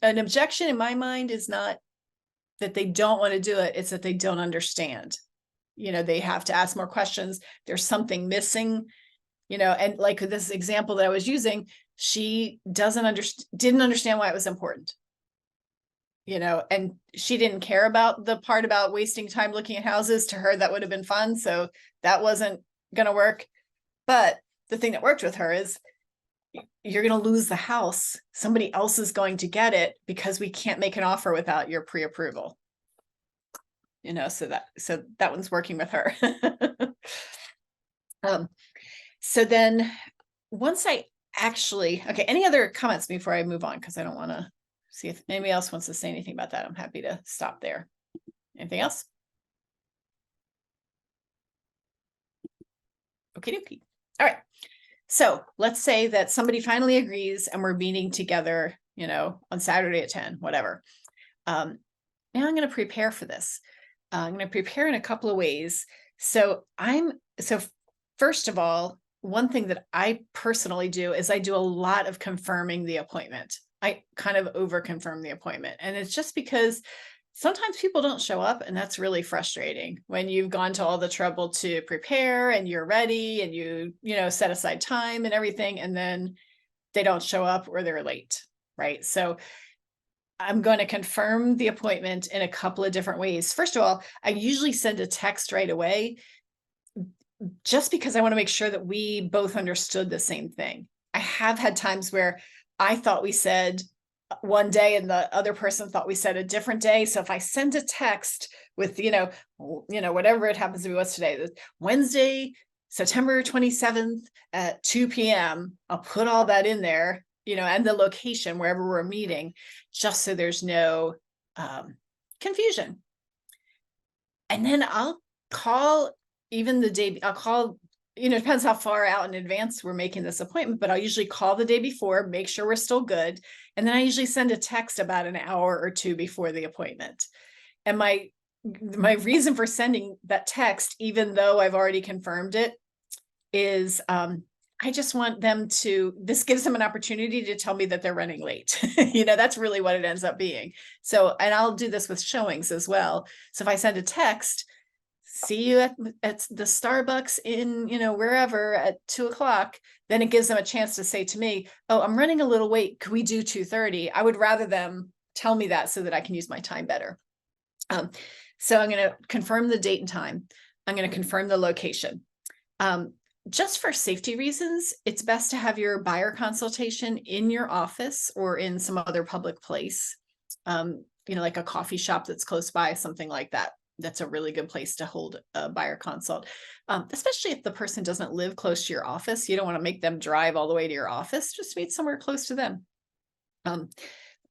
An objection in my mind is not that they don't want to do it, it's that they don't understand. They have to ask more questions. There's something missing. And like this example that I was using, she didn't understand why it was important. And she didn't care about the part about wasting time looking at houses. To her, that would have been fun. So that wasn't going to work. But the thing that worked with her is you're going to lose the house. Somebody else is going to get it because we can't make an offer without your pre-approval. So that one's working with her. So then once I actually, okay, any other comments before I move on? Because I don't want to see if anybody else wants to say anything about that. I'm happy to stop there. Anything else? Okay, dokie. All right. So let's say that somebody finally agrees and we're meeting together, on Saturday at 10, whatever. Now I'm going to prepare for this. I'm going to prepare in a couple of ways. So first of all, one thing that I personally do is I do a lot of confirming the appointment. I kind of over confirm the appointment. And it's just because sometimes people don't show up and that's really frustrating when you've gone to all the trouble to prepare and you're ready and you set aside time and everything. And then they don't show up or they're late. Right. So I'm going to confirm the appointment in a couple of different ways. First of all, I usually send a text right away just because I want to make sure that we both understood the same thing. I have had times where I thought we said one day and the other person thought we said a different day. So if I send a text with, whatever it happens to be, what's today, Wednesday, September 27th at 2 p.m., I'll put all that in there, and the location wherever we're meeting, just so there's no confusion. And then I'll call even the day, I'll call depends how far out in advance we're making this appointment, but I'll usually call the day before, make sure we're still good. And then I usually send a text about an hour or two before the appointment. And my reason for sending that text, even though I've already confirmed it, is I just want them to, this gives them an opportunity to tell me that they're running late. That's really what it ends up being. So, and I'll do this with showings as well. So if I send a text, see you at the Starbucks in, wherever at 2:00, then it gives them a chance to say to me, oh, I'm running a little late. Could we do 2:30? I would rather them tell me that so that I can use my time better. So I'm going to confirm the date and time. I'm going to confirm the location. Just for safety reasons, it's best to have your buyer consultation in your office or in some other public place, like a coffee shop that's close by, something like that. That's a really good place to hold a buyer consult, especially if the person doesn't live close to your office. You don't want to make them drive all the way to your office. Just meet somewhere close to them.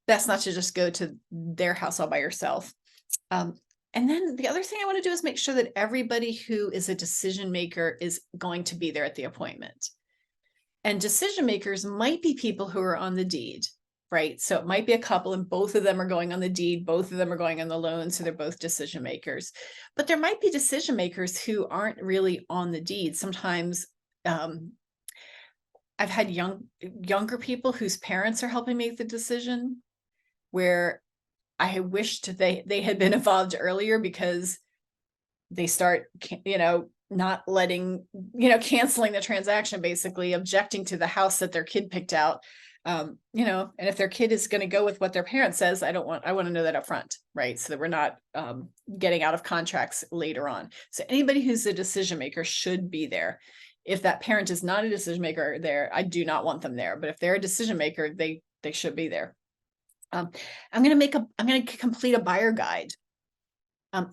Best not to just go to their house all by yourself. And then the other thing I want to do is make sure that everybody who is a decision maker is going to be there at the appointment. And decision makers might be people who are on the deed, right? So it might be a couple and both of them are going on the deed, both of them are going on the loan, so they're both decision makers. But there might be decision makers who aren't really on the deed. Sometimes I've had younger people whose parents are helping make the decision, where I wished they had been involved earlier, because they start, not letting, canceling the transaction, basically objecting to the house that their kid picked out. And if their kid is going to go with what their parent says, I want to know that up front, right? So that we're not getting out of contracts later on. So anybody who's a decision maker should be there. If that parent is not a decision maker there, I do not want them there. But if they're a decision maker, they should be there. I'm going to complete a buyer guide.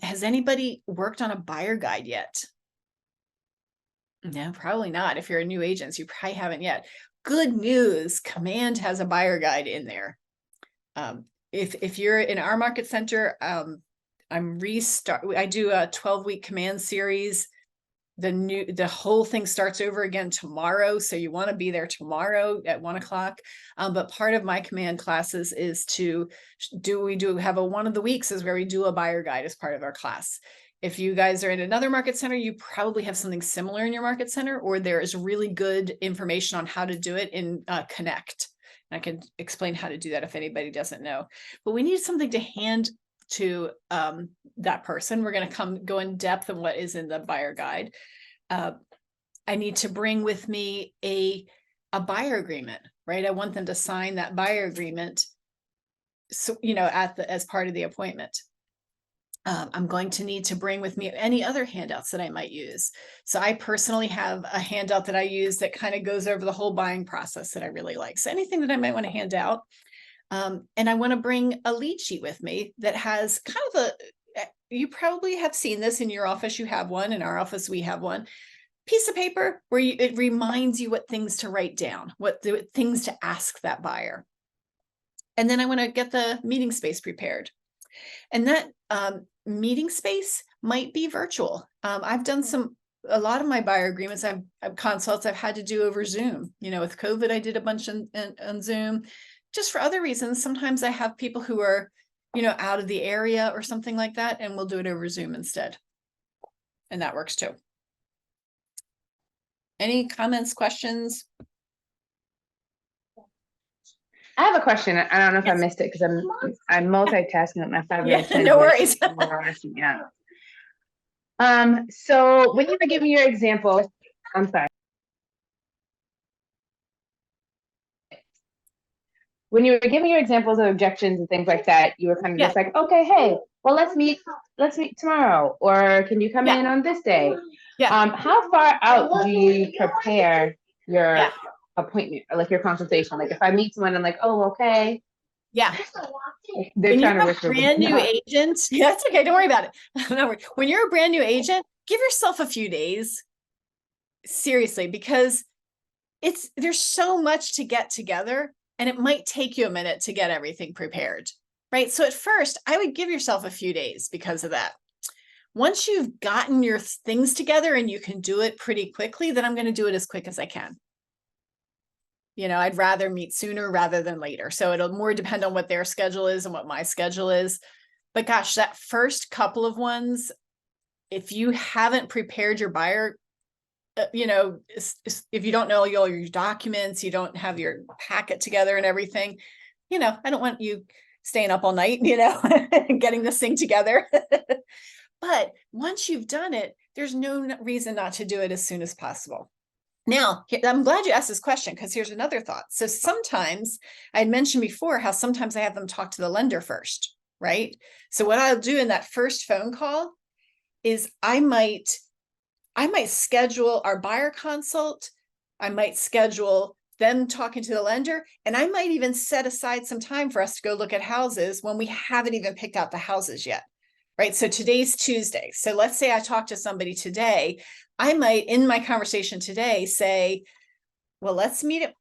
Has anybody worked on a buyer guide yet? No, probably not. If you're a new agent, so you probably haven't yet. Good news, Command has a buyer guide in there. If you're in our market center, I do a 12-week Command series. The whole thing starts over again tomorrow. So you want to be there tomorrow at 1:00. But part of my Command classes is we do have one of the weeks is where we do a buyer guide as part of our class. If you guys are in another market center, you probably have something similar in your market center, or there is really good information on how to do it in Connect. And I can explain how to do that if anybody doesn't know. But we need something to hand to that person. We're going to go in depth on what is in the buyer guide. I need to bring with me a buyer agreement, right? I want them to sign that buyer agreement, so as part of the appointment. I'm going to need to bring with me any other handouts that I might use. So I personally have a handout that I use that kind of goes over the whole buying process that I really like. So anything that I might want to hand out. And I want to bring a lead sheet with me that has kind of you probably have seen this in your office. You have one. In our office, we have one piece of paper where it reminds you what things to write down, what things to ask that buyer. And then I want to get the meeting space prepared. And that meeting space might be virtual. I've done a lot of my buyer agreements, I've consults I've had to do over Zoom. With COVID, I did a bunch on Zoom. Just for other reasons, sometimes I have people who are, out of the area or something like that, and we'll do it over Zoom instead. And that works too. Any comments, questions? I have a question. I don't know if I missed it because I'm multitasking with my 5-year-old. Yeah, no worries. Yeah. So when you were giving your example, I'm sorry. When you were giving your examples of objections and things like that, you were kind of just like, okay, hey, well, let's meet tomorrow, or can you come in on this day? Yeah. How far out do you prepare your appointment or like your consultation? Like if I meet someone, I'm like, oh, okay. Yeah. They're trying to work for a brand new agent. Yeah, that's okay. Don't worry about it. No worry. When you're a brand new agent, give yourself a few days. Seriously, because there's so much to get together. And it might take you a minute to get everything prepared, right? So at first, I would give yourself a few days because of that. Once you've gotten your things together and you can do it pretty quickly, then I'm going to do it as quick as I can. I'd rather meet sooner rather than later. So it'll more depend on what their schedule is and what my schedule is. But gosh, that first couple of ones, if you haven't prepared your buyer, if you don't know all your documents, you don't have your packet together and everything, I don't want you staying up all night, getting this thing together. But once you've done it, there's no reason not to do it as soon as possible. Now, I'm glad you asked this question, because here's another thought. So sometimes I had mentioned before how sometimes I have them talk to the lender first, right? So what I'll do in that first phone call is I might schedule our buyer consult. I might schedule them talking to the lender, and I might even set aside some time for us to go look at houses when we haven't even picked out the houses yet. Right. So today's Tuesday. So let's say I talk to somebody today. I might, in my conversation today, say, well, let's meet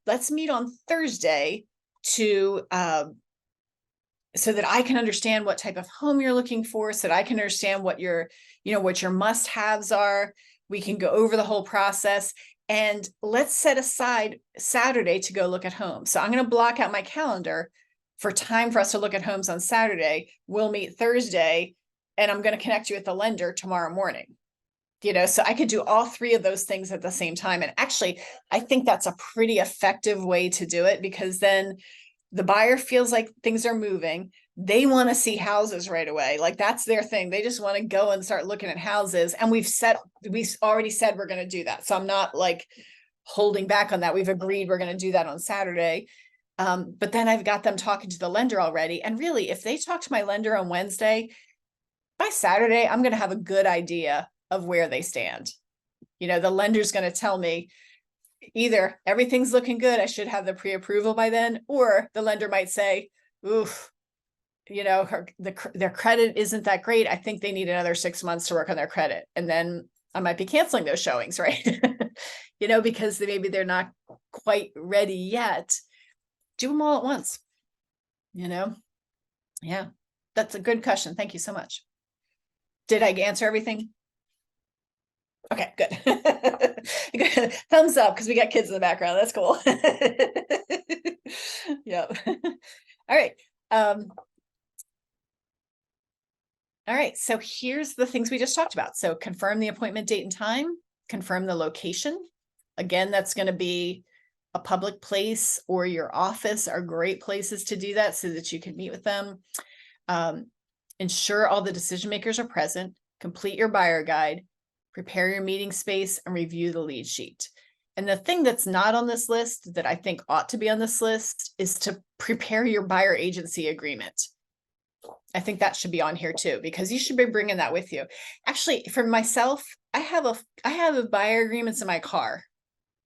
on Thursday to so that I can understand what type of home you're looking for, so that I can understand what your must-haves are. We can go over the whole process, and let's set aside Saturday to go look at homes. So I'm going to block out my calendar for time for us to look at homes on Saturday. We'll meet Thursday, and I'm going to connect you with the lender tomorrow morning. So I could do all three of those things at the same time. And actually, I think that's a pretty effective way to do it, because then the buyer feels like things are moving. They want to see houses right away. Like, that's their thing. They just want to go and start looking at houses. And we've already said we're going to do that. So I'm not like holding back on that. We've agreed we're going to do that on Saturday. But then I've got them talking to the lender already. And really, if they talk to my lender on Wednesday, by Saturday, I'm going to have a good idea of where they stand. The lender's going to tell me either everything's looking good, I should have the pre-approval by then, or the lender might say, oof, their credit isn't that great. I think they need another 6 months to work on their credit. And then I might be canceling those showings, right? Because maybe they're not quite ready yet. Do them all at once. Yeah, that's a good question. Thank you so much. Did I answer everything? Okay, good. Good. Thumbs up, because we got kids in the background. That's cool. Yep. All right. All right. So here's the things we just talked about. So confirm the appointment date and time, confirm the location. Again, that's going to be a public place, or your office are great places to do that so that you can meet with them. Ensure all the decision makers are present, complete your buyer guide, prepare your meeting space, and review the lead sheet. And the thing that's not on this list that I think ought to be on this list is to prepare your buyer agency agreement. I think that should be on here too, because you should be bringing that with you. Actually, for myself, I have buyer agreements in my car.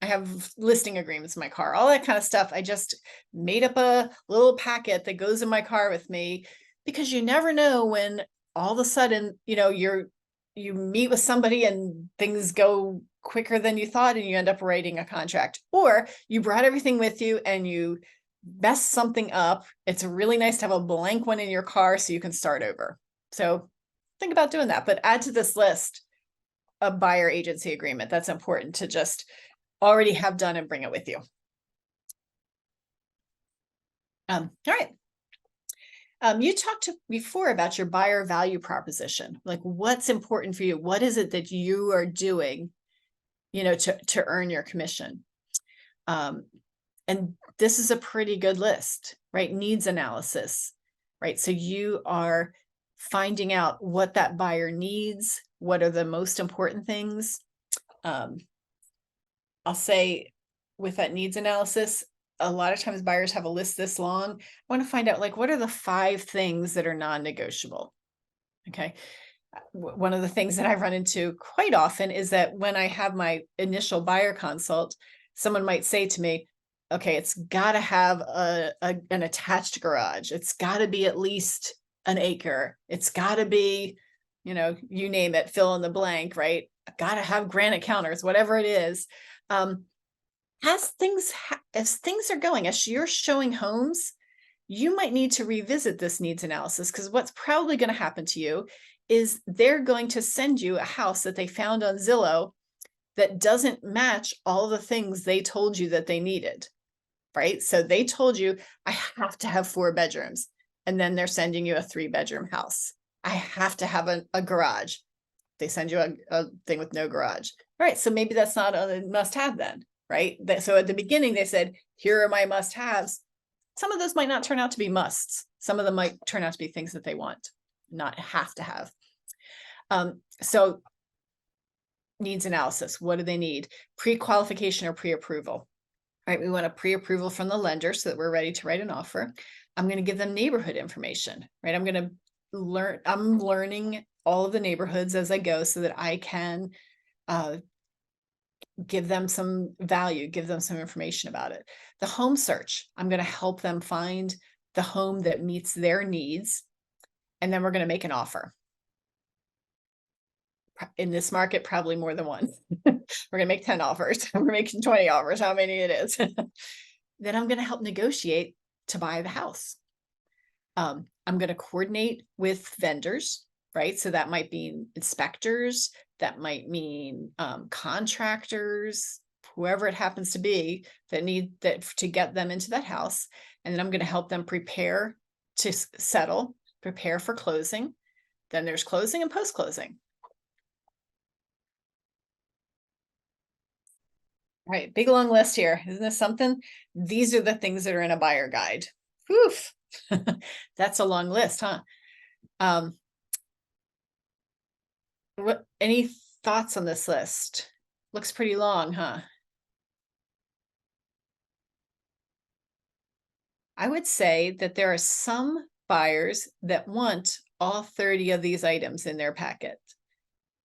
I have listing agreements in my car, all that kind of stuff. I just made up a little packet that goes in my car with me, because you never know when all of a sudden, you meet with somebody and things go quicker than you thought, and you end up writing a contract, or you brought everything with you and you mess something up. It's really nice to have a blank one in your car so you can start over. So think about doing that, but add to this list a buyer agency agreement. That's important to just already have done and bring it with you. All right. You talked before about your buyer value proposition, like what's important for you. What is it that you are doing, to earn your commission? And this is a pretty good list, right? Needs analysis, right? So you are finding out what that buyer needs. What are the most important things? I'll say with that needs analysis, a lot of times buyers have a list this long. I want to find out, like, what are the 5 things that are non-negotiable? Okay. One of the things that I run into quite often is that when I have my initial buyer consult, someone might say to me, okay, it's got to have an attached garage. It's got to be at least an acre. It's got to be, you name it, fill in the blank, right? Got to have granite counters, whatever it is. As things are going, as you're showing homes, you might need to revisit this needs analysis, because what's probably going to happen to you is they're going to send you a house that they found on Zillow that doesn't match all the things they told you that they needed, right? So they told you, I have to have 4 bedrooms. And then they're sending you a 3-bedroom house. I have to have a garage. They send you a thing with no garage. All right, so maybe that's not a must-have then, right? So at the beginning, they said, here are my must-haves. Some of those might not turn out to be musts. Some of them might turn out to be things that they want, not have to have. So needs analysis. What do they need? Pre-qualification or pre-approval. Right, we want a pre-approval from the lender so that we're ready to write an offer. I'm going to give them neighborhood information, right? I'm learning all of the neighborhoods as I go so that I can give them some value, give them some information about it. The home search, I'm going to help them find the home that meets their needs, and then we're going to make an offer. In this market, probably more than one. We're going to make 10 offers. We're making 20 offers, how many it is. Then I'm going to help negotiate to buy the house. I'm going to coordinate with vendors, right? So that might mean inspectors, that might mean contractors, whoever it happens to be that need that to get them into that house. And then I'm going to help them prepare to settle, prepare for closing. Then there's closing and post-closing. All right, big long list here. Isn't this something? These are the things that are in a buyer guide. Whew. That's a long list, huh? Any thoughts on this list? Looks pretty long, huh? I would say that there are some buyers that want all 30 of these items in their packet.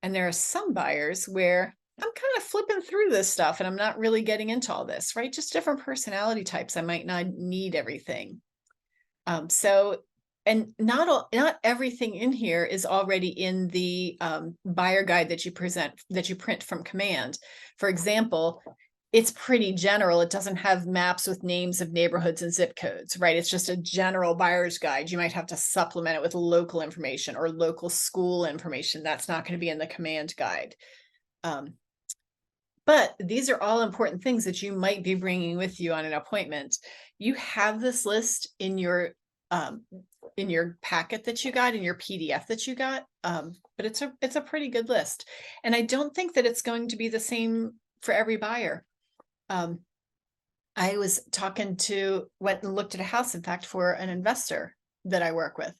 And there are some buyers where I'm kind of flipping through this stuff and I'm not really getting into all this, right? Just different personality types. I might not need everything. And not everything in here is already in the buyer guide that you print from command. For example, it's pretty general. It doesn't have maps with names of neighborhoods and zip codes, right? It's just a general buyer's guide. You might have to supplement it with local information or local school information. That's not going to be in the command guide. But these are all important things that you might be bringing with you on an appointment. You have this list in your packet that you got, in your PDF that you got, but it's a pretty good list. And I don't think that it's going to be the same for every buyer. I was went and looked at a house, in fact, for an investor that I work with.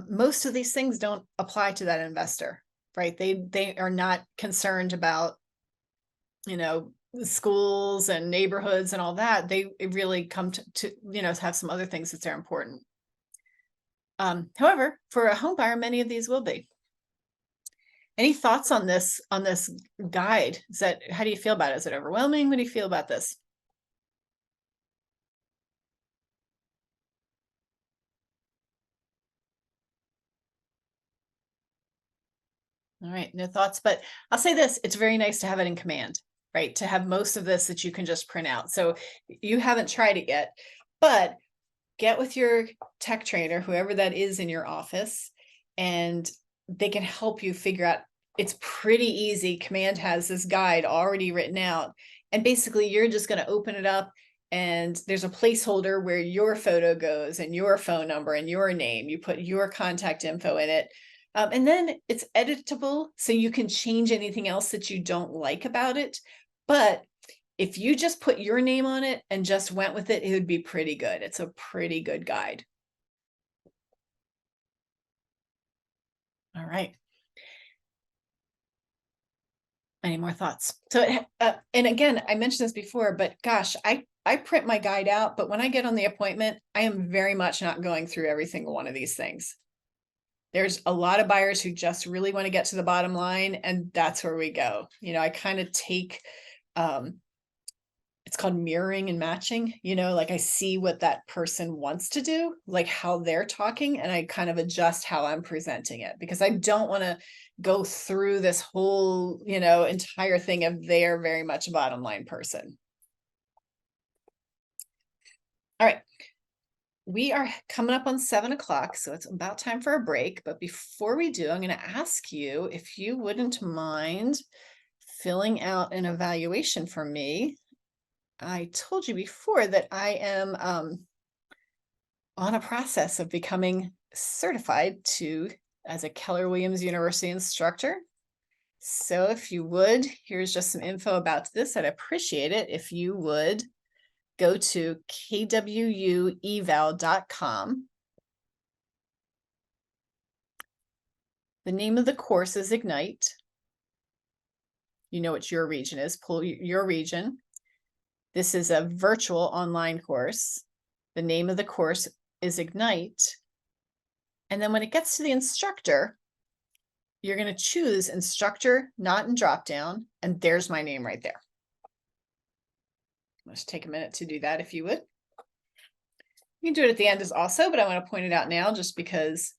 Most of these things don't apply to that investor, right? They are not concerned about, schools and neighborhoods and all that. They really come to have some other things that are important. However, for a home buyer, many of these will be. Any thoughts on this guide? How do you feel about it? Is it overwhelming? What do you feel about this? All right, no thoughts, but I'll say this, it's very nice to have it in command, right? To have most of this that you can just print out. So you haven't tried it yet, but get with your tech trainer, whoever that is in your office, and they can help you figure out. It's pretty easy. Command has this guide already written out. And basically you're just going to open it up and there's a placeholder where your photo goes and your phone number and your name. You put your contact info in it. And then it's editable, so you can change anything else that you don't like about it. But if you just put your name on it and just went with it, it would be pretty good. It's a pretty good guide. All right. Any more thoughts? So, and again, I mentioned this before, but gosh, I print my guide out, but when I get on the appointment, I am very much not going through every single one of these things. There's a lot of buyers who just really want to get to the bottom line, and that's where we go. I kind of take, it's called mirroring and matching, like I see what that person wants to do, like how they're talking, and I kind of adjust how I'm presenting it, because I don't want to go through this whole, entire thing if they're very much a bottom line person. All right. we are coming up on 7 o'clock, so it's about time for a break. But before we do, I'm going to ask you if you wouldn't mind filling out an evaluation for me. I told you before that I am on a process of becoming certified as a Keller Williams University instructor. So if you would, here's just some info about this. I'd appreciate it if you would go to kwueval.com. The name of the course is Ignite. You know what your region is, pull your region. This is a virtual online course. The name of the course is Ignite. And then when it gets to the instructor, you're going to choose instructor, not in dropdown, and there's my name right there. Let's take a minute to do that if you would. You can do it at the end as also, but I want to point it out now just because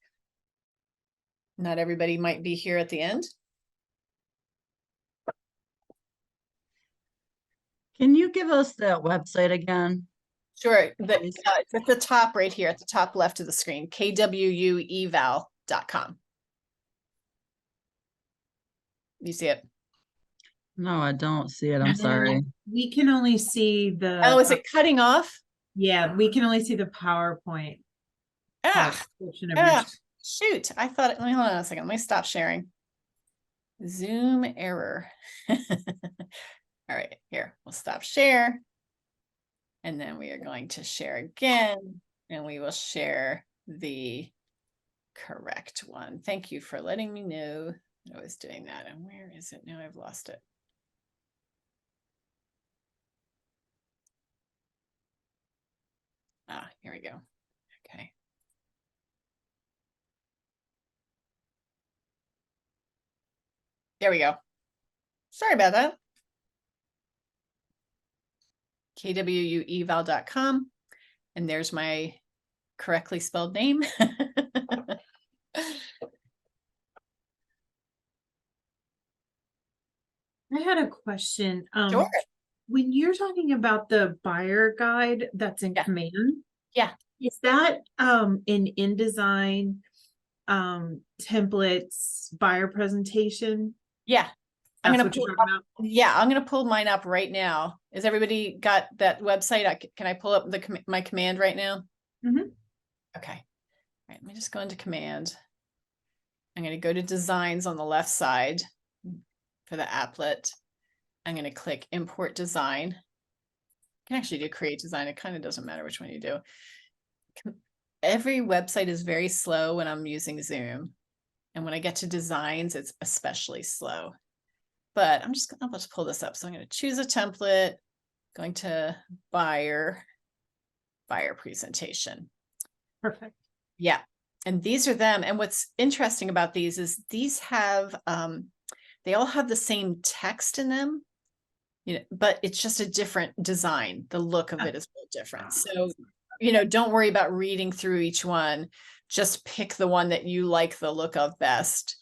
not everybody might be here at the end. Can you give us that website again? Sure. It's at the top right here, at the top left of the screen, kwueval.com. You see it? No, I don't see it. I'm sorry. We can only see the. Oh, is it cutting off? Yeah, we can only see the PowerPoint. Shoot. I thought, hold on a second. Let me stop sharing. Zoom error. All right, here, we'll stop share. And then we are going to share again, and we will share the correct one. Thank you for letting me know that I was doing that. And where is it now? I've lost it. Ah, here we go. Okay. There we go. Sorry about that. kwueval.com. And there's my correctly spelled name. I had a question. Sure. When you're talking about the buyer guide that's in Command, is that in InDesign templates buyer presentation? Yeah. I'm gonna pull mine up right now. Is everybody got that website? Can I pull up my command right now? Mm-hmm. Okay. All right. Let me just go into command. I'm going to go to designs on the left side for the applet. I'm going to click import design. You can actually do create design. It kind of doesn't matter which one you do. Every website is very slow when I'm using Zoom. And when I get to designs, it's especially slow. But I'm just going to pull this up. So I'm going to choose a template, going to buyer presentation. Perfect. Yeah. And these are them. And what's interesting about these is these have, they all have the same text in them, but it's just a different design. The look of it is a little different. So, don't worry about reading through each one. Just pick the one that you like the look of best.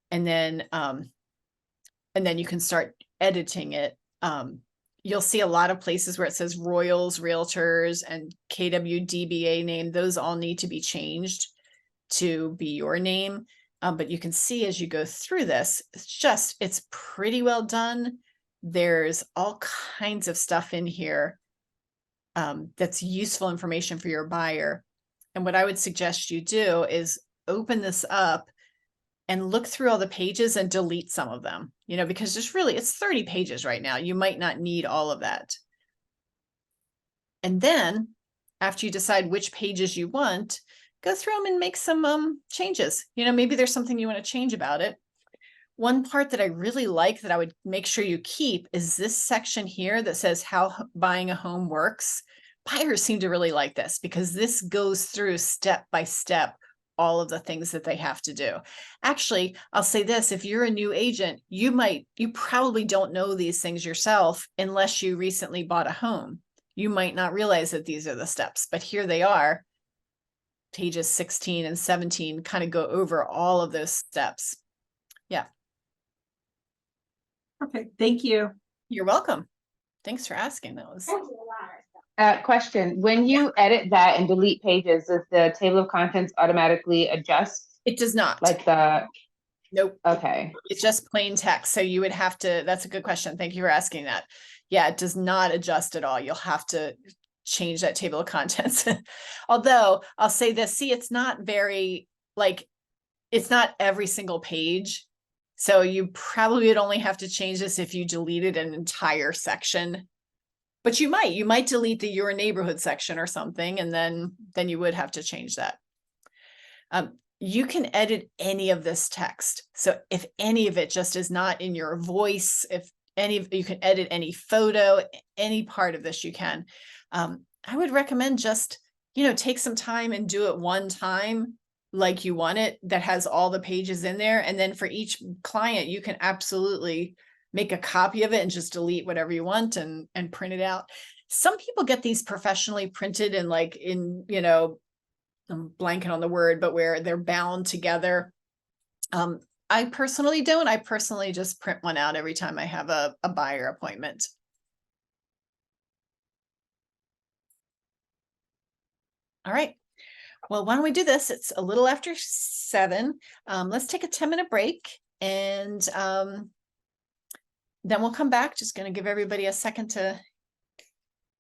And then you can start editing it. You'll see a lot of places where it says Royals, Realtors, and KWDBA name. Those all need to be changed to be your name. But you can see as you go through this, it's pretty well done. There's all kinds of stuff in here that's useful information for your buyer. And what I would suggest you do is open this up and look through all the pages and delete some of them, because it's 30 pages right now. You might not need all of that. And then after you decide which pages you want, go through them and make some changes. Maybe there's something you want to change about it. One part that I really like that I would make sure you keep is this section here that says how buying a home works. Buyers seem to really like this because this goes through step by step all of the things that they have to do. Actually, I'll say this, if you're a new agent, you probably don't know these things yourself unless you recently bought a home. You might not realize that these are the steps, but here they are. Pages 16 and 17 kind of go over all of those steps. Yeah. Okay, thank you. You're welcome. Thanks for asking those. Question, when you edit that and delete pages, does the table of contents automatically adjust? It does not. Like the, nope. Okay. It's just plain text. So you would have to, that's a good question. Thank you for asking that. Yeah, it does not adjust at all. You'll have to change that table of contents. Although I'll say this, see, it's not very, like, it's not every single page. So you probably would only have to change this if you deleted an entire section. But you might delete the your neighborhood section or something, and then you would have to change that. You can edit any of this text. So if any of it just is not in your voice, if any of you can edit any photo, any part of this you can. I would recommend just, take some time and do it one time like you want it, that has all the pages in there. And then for each client, you can absolutely make a copy of it and just delete whatever you want and print it out. Some people get these professionally printed and like in, I'm blanking on the word, but where they're bound together. I personally don't. I personally just print one out every time I have a buyer appointment. All right. Well, why don't we do this? It's a little after 7. Let's take a 10-minute break, and then we'll come back. Just going to give everybody a second to,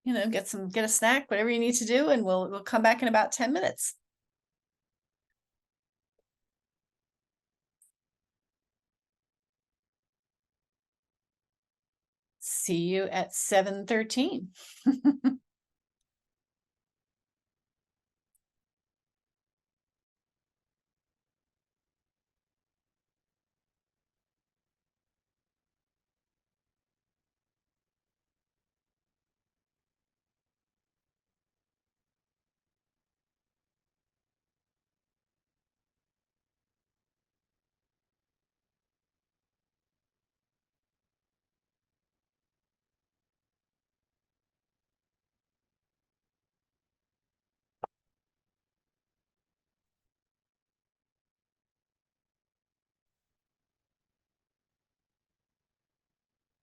get a snack, whatever you need to do, and we'll come back in about 10 minutes. See you at 7:13.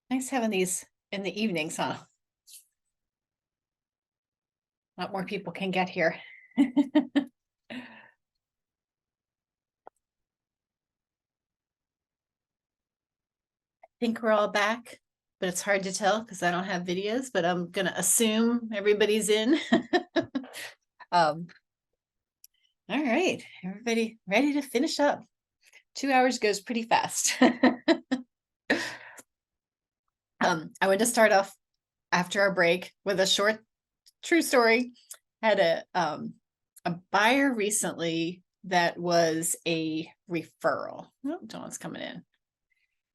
Nice having these in the evenings, huh? A lot more people can get here. I think we're all back, but it's hard to tell because I don't have videos, but I'm going to assume everybody's in. All right, everybody ready to finish up? 2 hours goes pretty fast. I want to start off after our break with a short true story. Had a buyer recently that was a referral. Oh, Dawn's coming in.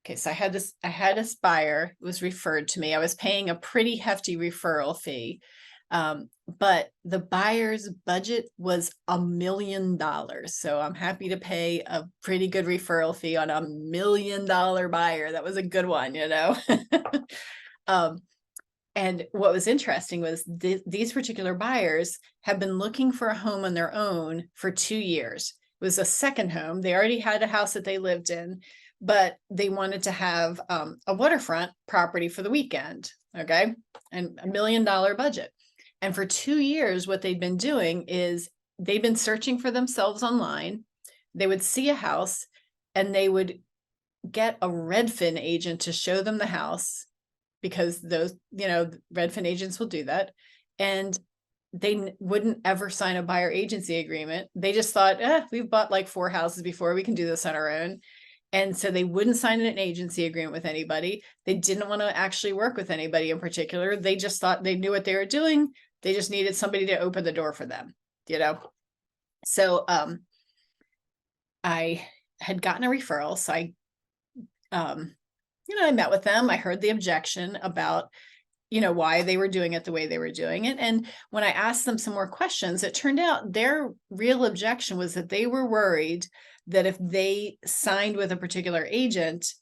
Okay, so I had this buyer, it was referred to me. I was paying a pretty hefty referral fee. But the buyer's budget was $1 million. So I'm happy to pay a pretty good referral fee on $1 million buyer. That was a good one, And what was interesting was these particular buyers have been looking for a home on their own for 2 years. It was a second home. They already had a house that they lived in, but they wanted to have a waterfront property for the weekend. Okay. And $1 million budget. And for 2 years, what they'd been doing is they've been searching for themselves online. They would see a house and they would get a Redfin agent to show them the house, because those, Redfin agents will do that. And they wouldn't ever sign a buyer agency agreement. They just thought, we've bought like 4 houses before, we can do this on our own. And so they wouldn't sign an agency agreement with anybody. They didn't want to actually work with anybody in particular. They just thought they knew what they were doing. They just needed somebody to open the door for them, So I had gotten a referral. So I met with them. I heard the objection about, why they were doing it the way they were doing it. And when I asked them some more questions, it turned out their real objection was that they were worried that if they signed with a particular agent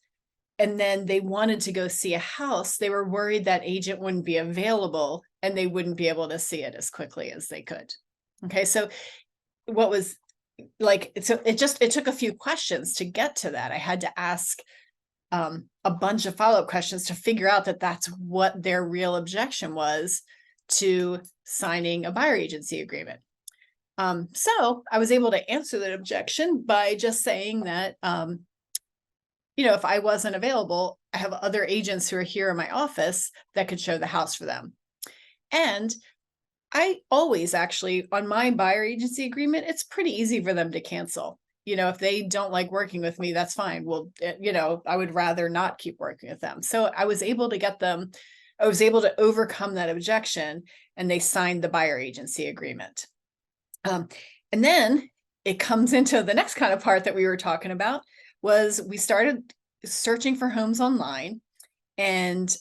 and then they wanted to go see a house, they were worried that agent wouldn't be available and they wouldn't be able to see it as quickly as they could. Okay. So what was like, so it took a few questions to get to that. I had to ask a bunch of follow-up questions to figure out that that's what their real objection was, to signing a buyer agency agreement. So I was able to answer that objection by just saying that, if I wasn't available, I have other agents who are here in my office that could show the house for them. And I always actually, on my buyer agency agreement, it's pretty easy for them to cancel. If they don't like working with me, that's fine. Well, I would rather not keep working with them. So I was able to overcome that objection, and they signed the buyer agency agreement. And then it comes into the next kind of part that we were talking about, was we started searching for homes online. And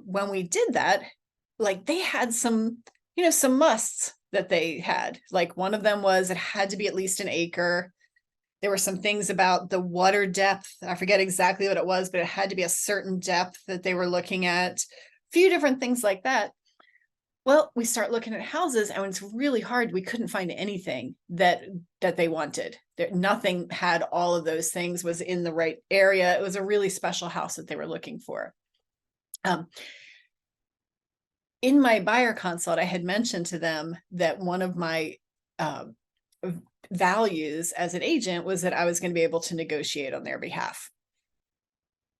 when we did that, like, they had some musts that they had. Like, one of them was it had to be at least an acre. There were some things about the water depth. I forget exactly what it was, but it had to be a certain depth that they were looking at. A few different things like that. Well, we start looking at houses, and it's really hard. We couldn't find anything that they wanted. Nothing had all of those things, was in the right area. It was a really special house that they were looking for. In my buyer consult, I had mentioned to them that one of my values as an agent was that I was going to be able to negotiate on their behalf.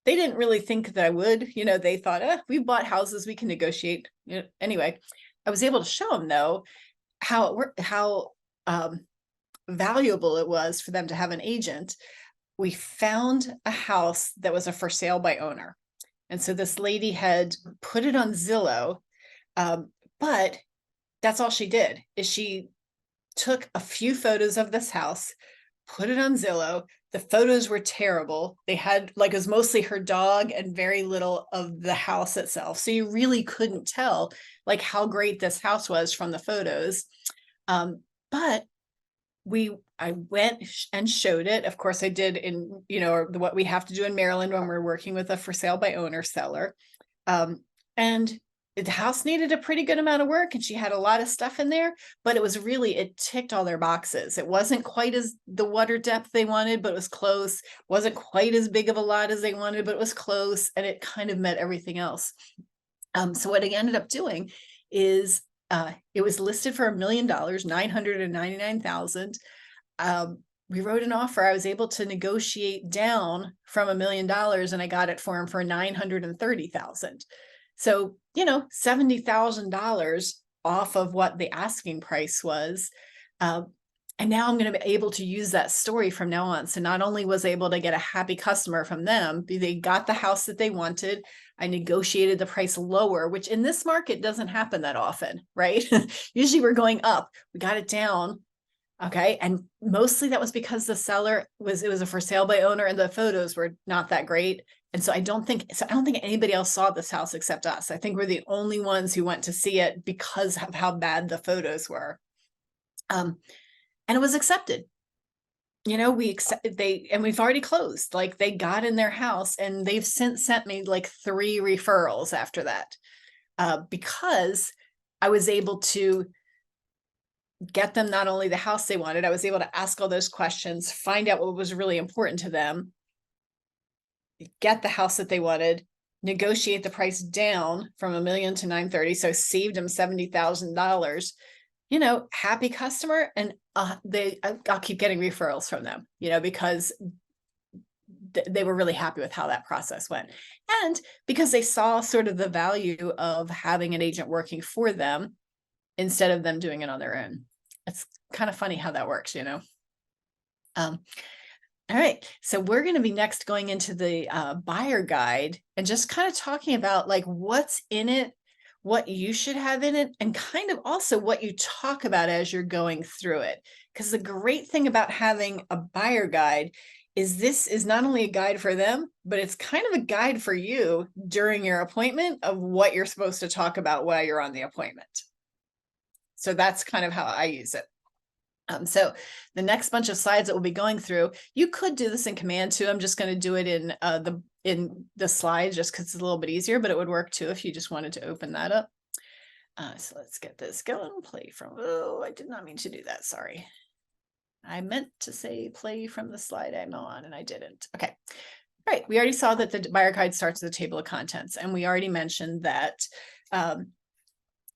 They didn't really think that I would. They thought, we bought houses, we can negotiate. Anyway, I was able to show them, though, how valuable it was for them to have an agent. We found a house that was a for sale by owner. And so this lady had put it on Zillow, but that's all she did, is she took a few photos of this house, put it on Zillow. The photos were terrible. They had, it was mostly her dog and very little of the house itself. So you really couldn't tell how great this house was from the photos. But I went and showed it. Of course, I did in, what we have to do in Maryland when we're working with a for sale by owner seller. And the house needed a pretty good amount of work, and she had a lot of stuff in there, but it ticked all their boxes. It wasn't quite as the water depth they wanted, but it was close. Wasn't quite as big of a lot as they wanted, but it was close, and it kind of met everything else. So what I ended up doing is, it was listed for $1 million, $999,000. We wrote an offer. I was able to negotiate down from $1 million, and I got it for him for $930,000. So, $70,000 off of what the asking price was. And now I'm going to be able to use that story from now on. So not only was I able to get a happy customer from them, they got the house that they wanted. I negotiated the price lower, which in this market doesn't happen that often, right? Usually we're going up. We got it down. Okay. And mostly that was because the seller was a for sale by owner, and the photos were not that great. And so I don't think anybody else saw this house except us. I think we're the only ones who went to see it because of how bad the photos were. And it was accepted. We've already closed. They got in their house, and they've since sent me 3 referrals after that, because I was able to get them not only the house they wanted, I was able to ask all those questions, find out what was really important to them, get the house that they wanted, negotiate the price down from $1 million to $930,000. So saved them $70,000, happy customer. And I'll keep getting referrals from them, because they were really happy with how that process went. And because they saw sort of the value of having an agent working for them instead of them doing it on their own. It's kind of funny how that works, All right, so we're going to be next going into the buyer guide and just kind of talking about what's in it, what you should have in it, and kind of also what you talk about as you're going through it. Because the great thing about having a buyer guide is this is not only a guide for them, but it's kind of a guide for you during your appointment of what you're supposed to talk about while you're on the appointment. So that's kind of how I use it. So the next bunch of slides that we'll be going through, you could do this in Command too. I'm just going to do it in the slides just because it's a little bit easier, but it would work too if you just wanted to open that up. So let's get this going. Play from, oh, I did not mean to do that. Sorry. I meant to say play from the slide I'm on, and I didn't. Okay. All right. We already saw that the buyer guide starts with the table of contents, and we already mentioned that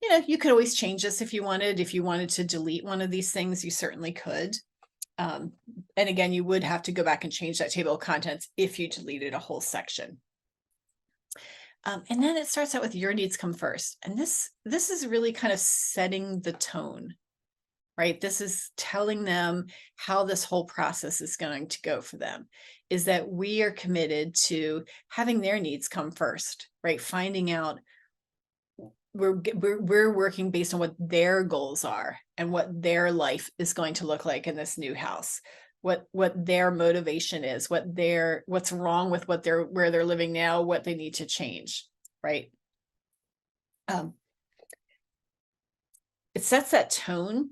you know, you could always change this if you wanted. If you wanted to delete one of these things, you certainly could. And again, you would have to go back and change that table of contents if you deleted a whole section. And then it starts out with your needs come first. And this is really kind of setting the tone, right? This is telling them how this whole process is going to go for them, is that we are committed to having their needs come first, right? Finding out we're working based on what their goals are and what their life is going to look like in this new house, what their motivation is, what's wrong with where they're living now, what they need to change, right? It sets that tone,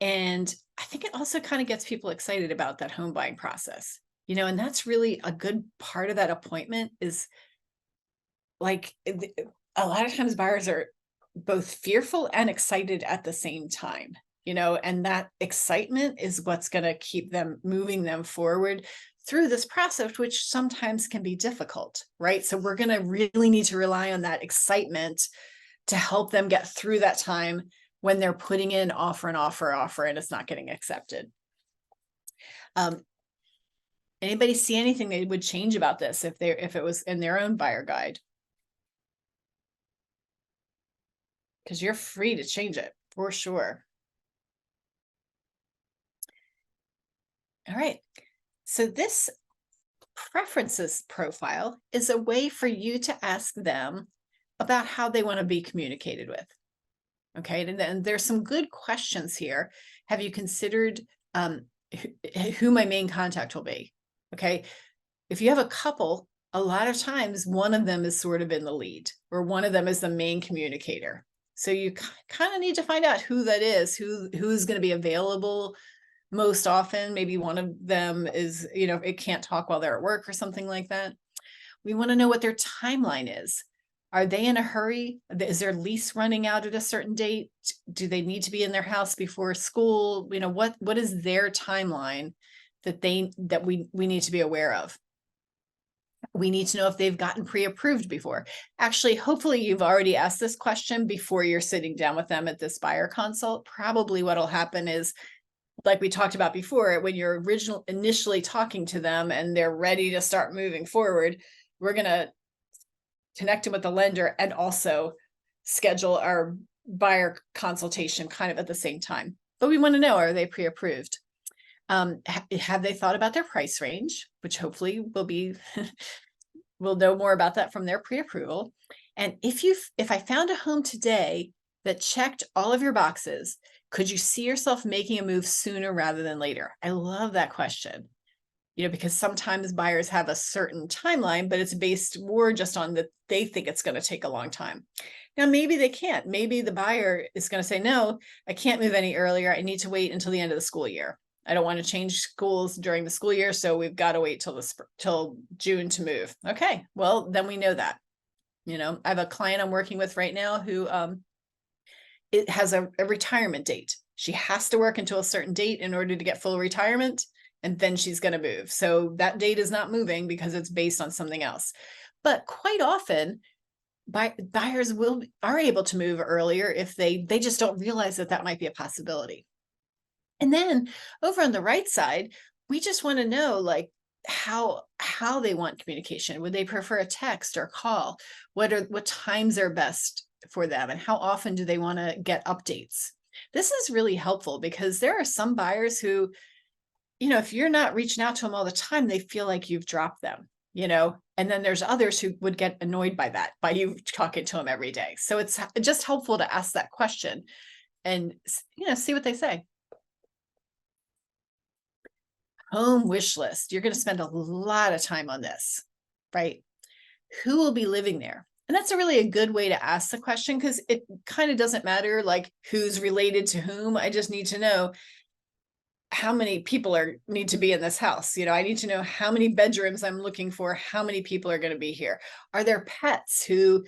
and I think it also kind of gets people excited about that home buying process, you know, and that's really a good part of that appointment. Is like a lot of times buyers are both fearful and excited at the same time, you know, and that excitement is what's going to keep them moving them forward through this process, which sometimes can be difficult, right? So we're going to really need to rely on that excitement to help them get through that time when they're putting in offer and it's not getting accepted. Anybody see anything they would change about this if it was in their own buyer guide? Because you're free to change it for sure. All right. So this preferences profile is a way for you to ask them about how they want to be communicated with. Okay. And then there's some good questions here. Have you considered who my main contact will be? Okay. If you have a couple, a lot of times one of them is sort of in the lead, or one of them is the main communicator. So you kind of need to find out who that is, who's going to be available most often. Maybe one of them is, you know, it can't talk while they're at work or something like that. We want to know what their timeline is. Are they in a hurry? Is their lease running out at a certain date? Do they need to be in their house before school? You know, what is their timeline that we need to be aware of? We need to know if they've gotten pre-approved before. Actually, hopefully you've already asked this question before you're sitting down with them at this buyer consult. Probably what'll happen is, like we talked about before, when you're initially talking to them and they're ready to start moving forward, we're going to connect them with the lender and also schedule our buyer consultation kind of at the same time. But we want to know, are they pre-approved? Have they thought about their price range, which hopefully we'll know more about that from their pre-approval. And if I found a home today that checked all of your boxes, could you see yourself making a move sooner rather than later? I love that question, you know, because sometimes buyers have a certain timeline, but it's based more just on that they think it's going to take a long time. Now, maybe they can't. Maybe the buyer is going to say, no, I can't move any earlier. I need to wait until the end of the school year. I don't want to change schools during the school year, so we've got to wait till June to move. Okay, well, then we know that. You know, I have a client I'm working with right now who it has a retirement date. She has to work until a certain date in order to get full retirement, and then she's going to move. So that date is not moving because it's based on something else. But quite often, buyers are able to move earlier if they just don't realize that might be a possibility. And then over on the right side, we just want to know, like, how they want communication. Would they prefer a text or call? What times are best for them, and how often do they want to get updates? This is really helpful because there are some buyers who, you know, if you're not reaching out to them all the time, they feel like you've dropped them, you know, and then there's others who would get annoyed by that, by you talking to them every day. So it's just helpful to ask that question and, you know, see what they say. Home wish list. You're going to spend a lot of time on this, right? Who will be living there? And that's a good way to ask the question, because it kind of doesn't matter like who's related to whom. I just need to know how many people need to be in this house. You know, I need to know how many bedrooms I'm looking for, how many people are going to be here. Are there pets who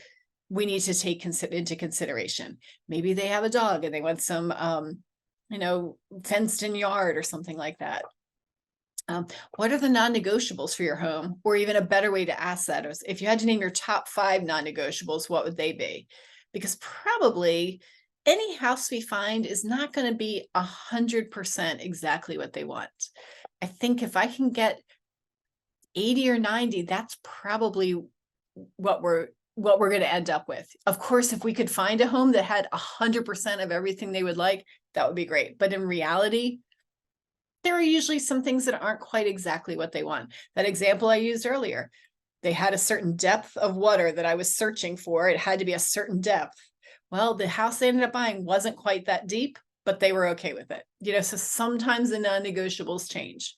we need to take into consideration? Maybe they have a dog and they want some, you know, fenced in yard or something like that. What are the non-negotiables for your home? Or even a better way to ask that is, if you had to name your top 5 non-negotiables, what would they be? because probably any house we find is not going to be 100% exactly what they want. I think if I can get 80 or 90, that's probably what we're going to end up with. Of course, if we could find a home that had 100% of everything they would like, that would be great. But in reality, there are usually some things that aren't quite exactly what they want. That example I used earlier, they had a certain depth of water that I was searching for. It had to be a certain depth. Well, the house they ended up buying wasn't quite that deep, but they were okay with it. You know, so sometimes the non-negotiables change.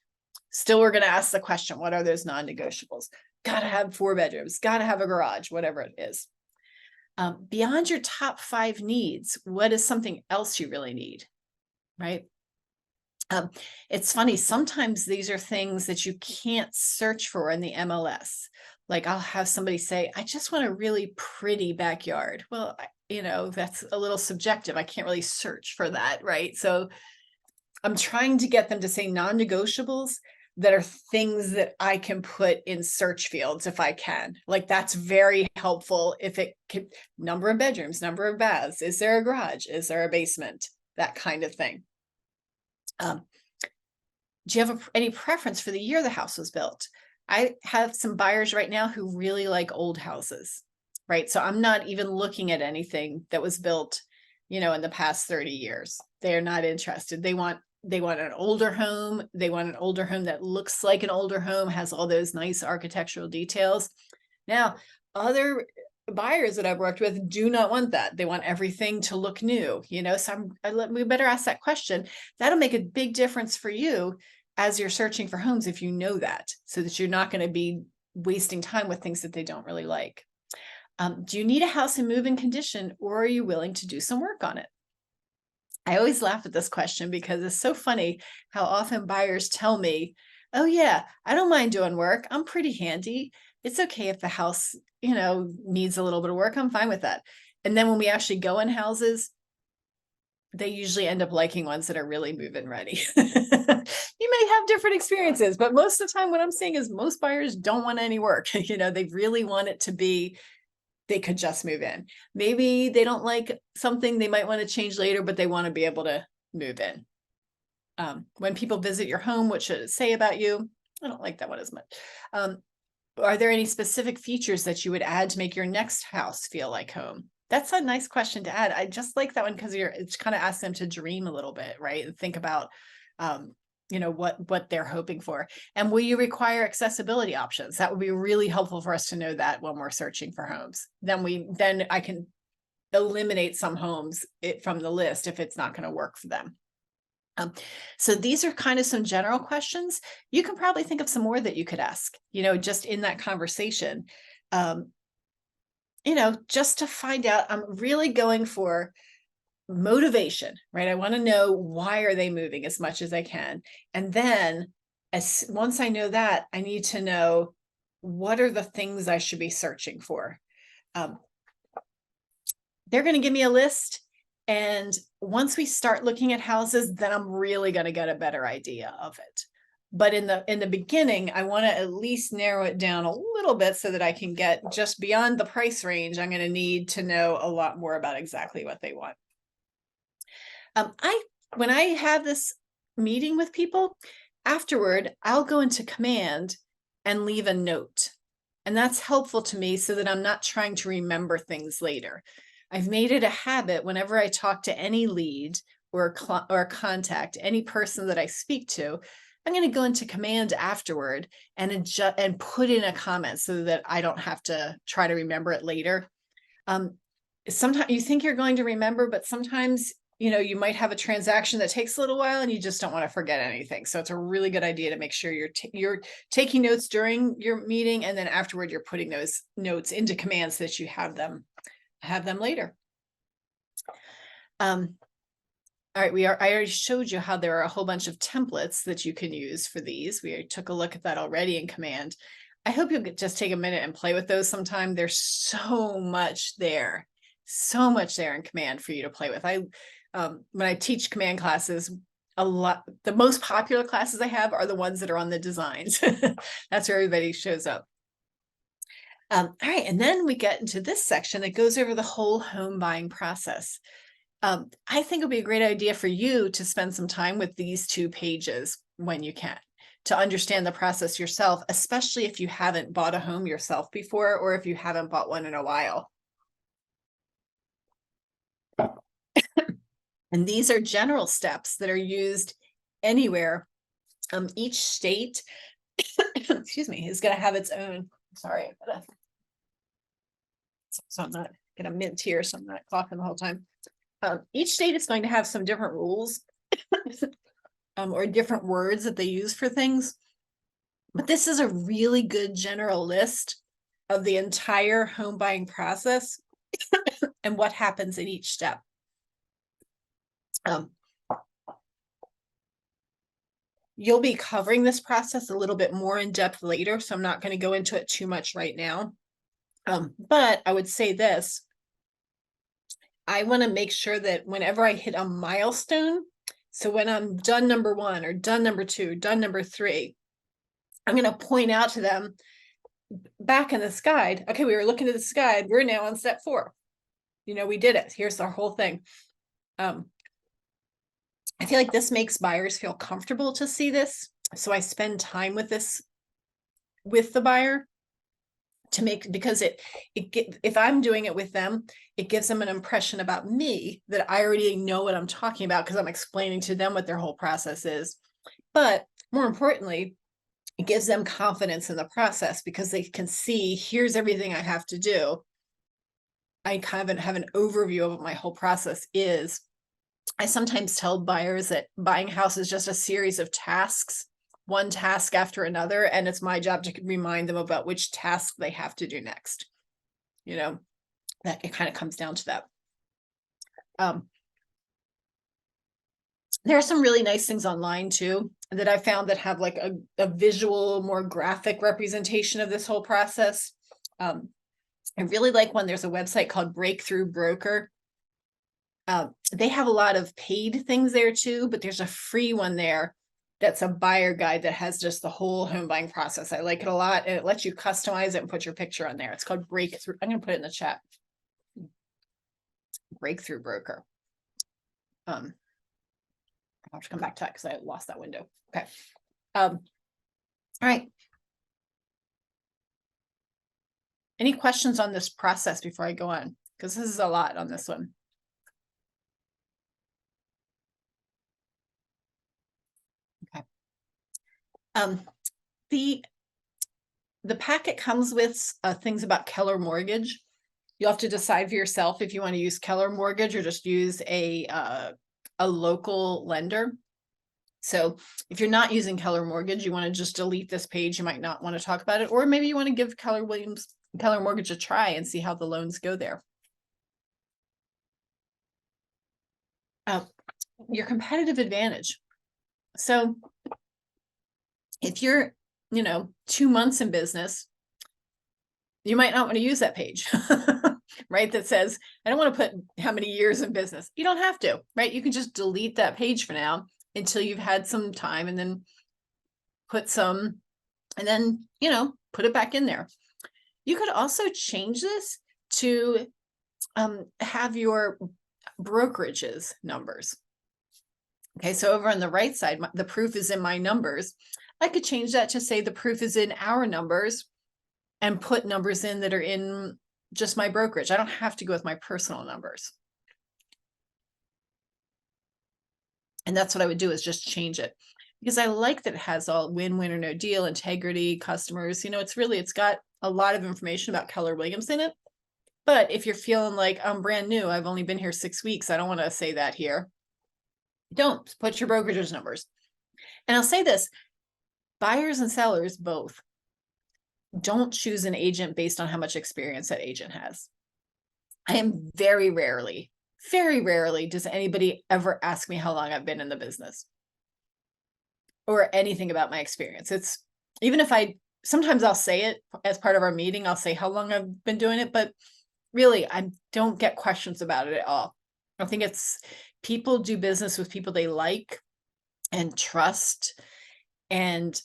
Still, we're going to ask the question, what are those non-negotiables? Got to have 4 bedrooms, got to have a garage, whatever it is. Beyond your top 5 needs, what is something else you really need, right? It's funny, sometimes these are things that you can't search for in the MLS. Like I'll have somebody say, I just want a really pretty backyard. Well, you know, that's a little subjective. I can't really search for that, right? So I'm trying to get them to say non-negotiables that are things that I can put in search fields if I can. Like that's very helpful. If it could, number of bedrooms, number of baths, is there a garage? Is there a basement? That kind of thing. Do you have any preference for the year the house was built? I have some buyers right now who really like old houses, right? So I'm not even looking at anything that was built, you know, in the past 30 years. They're not interested. They want an older home. They want an older home that looks like an older home, has all those nice architectural details. Now, other buyers that I've worked with do not want that. They want everything to look new, you know, so we better ask that question. That'll make a big difference for you as you're searching for homes if you know that, so that you're not going to be wasting time with things that they don't really like. Do you need a house in move-in condition, or are you willing to do some work on it? I always laugh at this question because it's so funny how often buyers tell me, oh yeah, I don't mind doing work. I'm pretty handy. It's okay if the house, you know, needs a little bit of work. I'm fine with that. And then when we actually go in houses, they usually end up liking ones that are really move-in ready. You may have different experiences, but most of the time what I'm seeing is most buyers don't want any work. You know, they really want it to be, they could just move in. Maybe they don't like something they might want to change later, but they want to be able to move in. When people visit your home, what should it say about you? I don't like that one as much. Are there any specific features that you would add to make your next house feel like home? That's a nice question to add. I just like that one because it's kind of asks them to dream a little bit, right? And think about, you know, what they're hoping for. And will you require accessibility options? That would be really helpful for us to know that when we're searching for homes. Then I can eliminate some homes from the list if it's not going to work for them. So these are kind of some general questions. You can probably think of some more that you could ask, you know, just in that conversation. You know, just to find out, I'm really going for motivation, right? I want to know, why are they moving as much as I can? And then once I know that, I need to know, what are the things I should be searching for? They're going to give me a list. And once we start looking at houses, then I'm really going to get a better idea of it. But in the beginning, I want to at least narrow it down a little bit so that I can get just beyond the price range. I'm going to need to know a lot more about exactly what they want. When I have this meeting with people, afterward, I'll go into command and leave a note. And that's helpful to me so that I'm not trying to remember things later. I've made it a habit whenever I talk to any lead or contact, any person that I speak to, I'm going to go into command afterward and adjust and put in a comment so that I don't have to try to remember it later. Sometimes you think you're going to remember, but sometimes, you know, you might have a transaction that takes a little while and you just don't want to forget anything. So it's a really good idea to make sure you're taking notes during your meeting, and then afterward you're putting those notes into commands so that you have them later. All right, I already showed you how there are a whole bunch of templates that you can use for these. We took a look at that already in command. I hope you'll just take a minute and play with those sometime. There's so much there in command for you to play with. When I teach command classes, the most popular classes I have are the ones that are on the designs. That's where everybody shows up. All right, and then we get into this section that goes over the whole home buying process. I think it would be a great idea for you to spend some time with these 2 pages when you can, to understand the process yourself, especially if you haven't bought a home yourself before, or if you haven't bought one in a while. And these are general steps that are used anywhere. Each state, excuse me, is going to have its own. Sorry, so I'm not going to mint here, so I'm not coughing the whole time. Each state is going to have some different rules or different words that they use for things. But this is a really good general list of the entire home buying process and what happens in each step. You'll be covering this process a little bit more in depth later, so I'm not going to go into it too much right now. But I would say this. I want to make sure that whenever I hit a milestone, so when I'm done number 1 or done number 2, done number 3, I'm going to point out to them back in this guide, okay, we were looking at this guide, we're now on step 4. You know, we did it. Here's our whole thing. I feel like this makes buyers feel comfortable to see this. So I spend time with this, with the buyer, to make, because if I'm doing it with them, it gives them an impression about me that I already know what I'm talking about, because I'm explaining to them what their whole process is. But more importantly, it gives them confidence in the process, because they can see, here's everything I have to do. I kind of have an overview of what my whole process is. I sometimes tell buyers that buying a house is just a series of tasks, one task after another, and it's my job to remind them about which task they have to do next. You know, that it kind of comes down to that. There are some really nice things online too that I found that have like a visual, more graphic representation of this whole process. I really like one. There's a website called Breakthrough Broker. They have a lot of paid things there too, but there's a free one there that's a buyer guide that has just the whole home buying process. I like it a lot, and it lets you customize it and put your picture on there. It's called Breakthrough. I'm going to put it in the chat. Breakthrough Broker. I'll have to come back to that because I lost that window. Okay. All right. Any questions on this process before I go on? Because this is a lot on this one. Okay. The packet comes with things about Keller Mortgage. You'll have to decide for yourself if you want to use Keller Mortgage or just use a local lender. So if you're not using Keller Mortgage, you want to just delete this page. You might not want to talk about it, or maybe you want to give Keller Mortgage a try and see how the loans go there. Your competitive advantage. So if you're, 2 months in business, you might not want to use that page, right? That says, I don't want to put how many years in business. You don't have to, right? You can just delete that page for now until you've had some time, and then put some, and then, put it back in there. You could also change this to have your brokerage's numbers. Okay, so over on the right side, the proof is in my numbers. I could change that to say the proof is in our numbers, and put numbers in that are in just my brokerage. I don't have to go with my personal numbers. And that's what I would do, is just change it, because I like that it has all win-win or no deal, integrity, customers. It's got a lot of information about Keller Williams in it. But if you're feeling like I'm brand new, I've only been here 6 weeks, I don't want to say that here. Don't put your brokerage's numbers. And I'll say this, buyers and sellers both, don't choose an agent based on how much experience that agent has. I am very rarely does anybody ever ask me how long I've been in the business or anything about my experience. It's even if sometimes I'll say it as part of our meeting, I'll say how long I've been doing it, but really I don't get questions about it at all. I think it's people do business with people they like and trust, and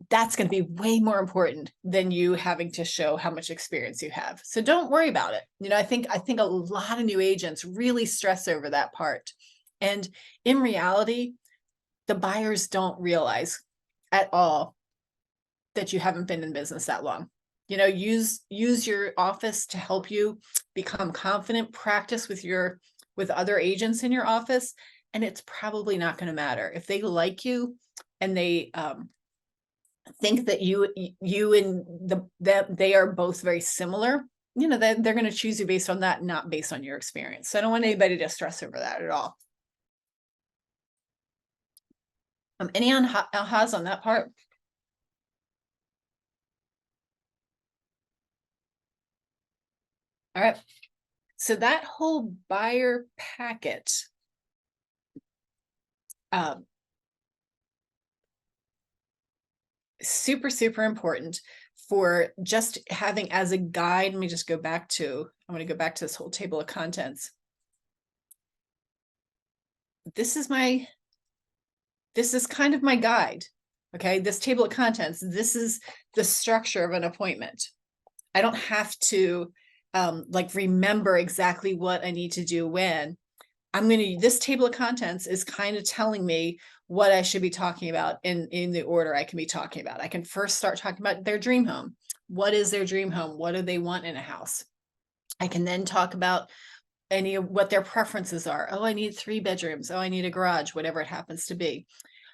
that's going to be way more important than you having to show how much experience you have. So don't worry about it. I think a lot of new agents really stress over that part. And in reality, the buyers don't realize at all that you haven't been in business that long. Use your office to help you become confident, practice with other agents in your office, and it's probably not going to matter. If they like you and they think that you and that they are both very similar, they're going to choose you based on that, not based on your experience. So I don't want anybody to stress over that at all. Any ahas on that part? All right. So that whole buyer packet, super, super important for just having as a guide. Let me just go back to, I'm going to go back to this whole table of contents. This is kind of my guide. Okay. This table of contents, this is the structure of an appointment. I don't have to like remember exactly what I need to do when. This table of contents is kind of telling me what I should be talking about in the order I can be talking about. I can first start talking about their dream home. What is their dream home? What do they want in a house? I can then talk about any of what their preferences are. Oh, I need 3 bedrooms. Oh, I need a garage, whatever it happens to be.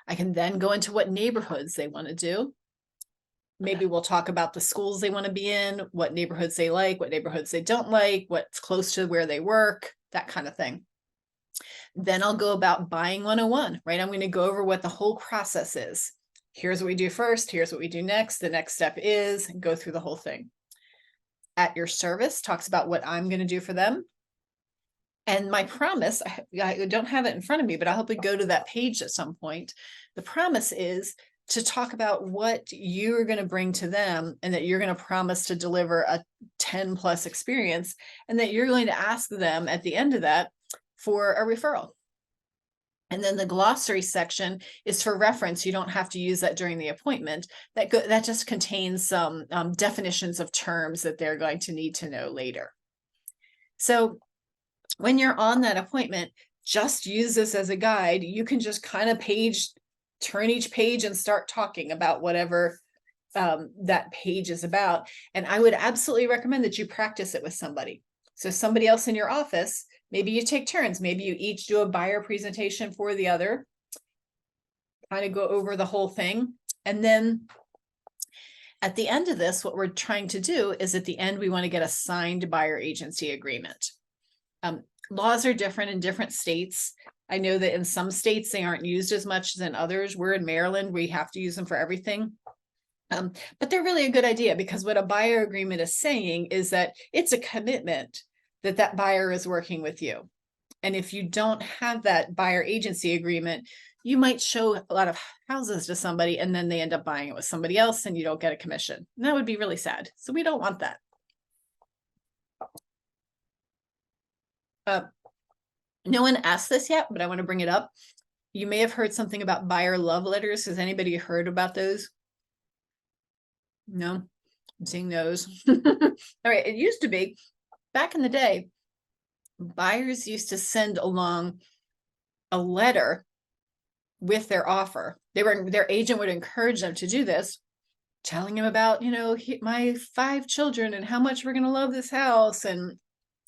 I can then go into what neighborhoods they want to do. Maybe we'll talk about the schools they want to be in, what neighborhoods they like, what neighborhoods they don't like, what's close to where they work, that kind of thing. Then I'll go about buying 101, right? I'm going to go over what the whole process is. Here's what we do first. Here's what we do next. The next step is go through the whole thing. At your service talks about what I'm going to do for them. And my promise, I don't have it in front of me, but I'll hopefully go to that page at some point. The promise is to talk about what you're going to bring to them, and that you're going to promise to deliver a 10+ experience, and that you're going to ask them at the end of that for a referral. And then the glossary section is for reference. You don't have to use that during the appointment. That just contains some definitions of terms that they're going to need to know later. So when you're on that appointment, just use this as a guide. You can just kind of turn each page and start talking about whatever that page is about. And I would absolutely recommend that you practice it with somebody. So somebody else in your office, maybe you take turns, maybe you each do a buyer presentation for the other, kind of go over the whole thing. And then at the end of this, what we're trying to do is at the end, we want to get a signed buyer agency agreement. Laws are different in different states. I know that in some states, they aren't used as much as in others. We're in Maryland, we have to use them for everything. But they're really a good idea, because what a buyer agreement is saying is that it's a commitment that that buyer is working with you. And if you don't have that buyer agency agreement, you might show a lot of houses to somebody and then they end up buying it with somebody else and you don't get a commission. And that would be really sad. So we don't want that. No one asked this yet, but I want to bring it up. You may have heard something about buyer love letters. Has anybody heard about those? No, I'm seeing those. All right. It used to be back in the day, buyers used to send along a letter with their offer. Their agent would encourage them to do this, telling them about, my 5 children and how much we're going to love this house, and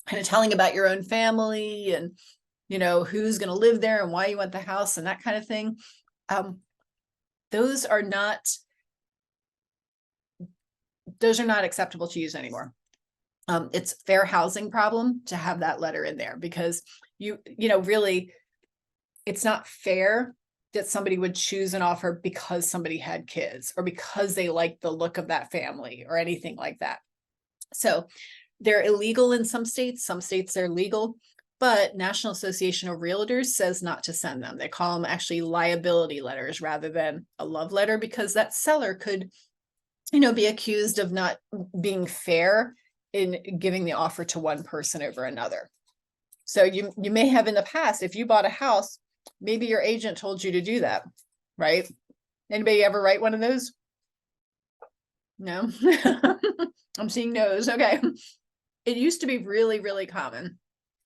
kind of telling about your own family and, who's going to live there and why you want the house and that kind of thing. Those are not acceptable to use anymore. It's a fair housing problem to have that letter in there, because really, it's not fair that somebody would choose an offer because somebody had kids or because they like the look of that family or anything like that. So they're illegal in some states they're legal, but National Association of Realtors says not to send them. They call them actually liability letters rather than a love letter, because that seller could, be accused of not being fair in giving the offer to one person over another. So you may have in the past, if you bought a house, maybe your agent told you to do that, right? Anybody ever write one of those? No, I'm seeing no's. Okay. It used to be really, really common.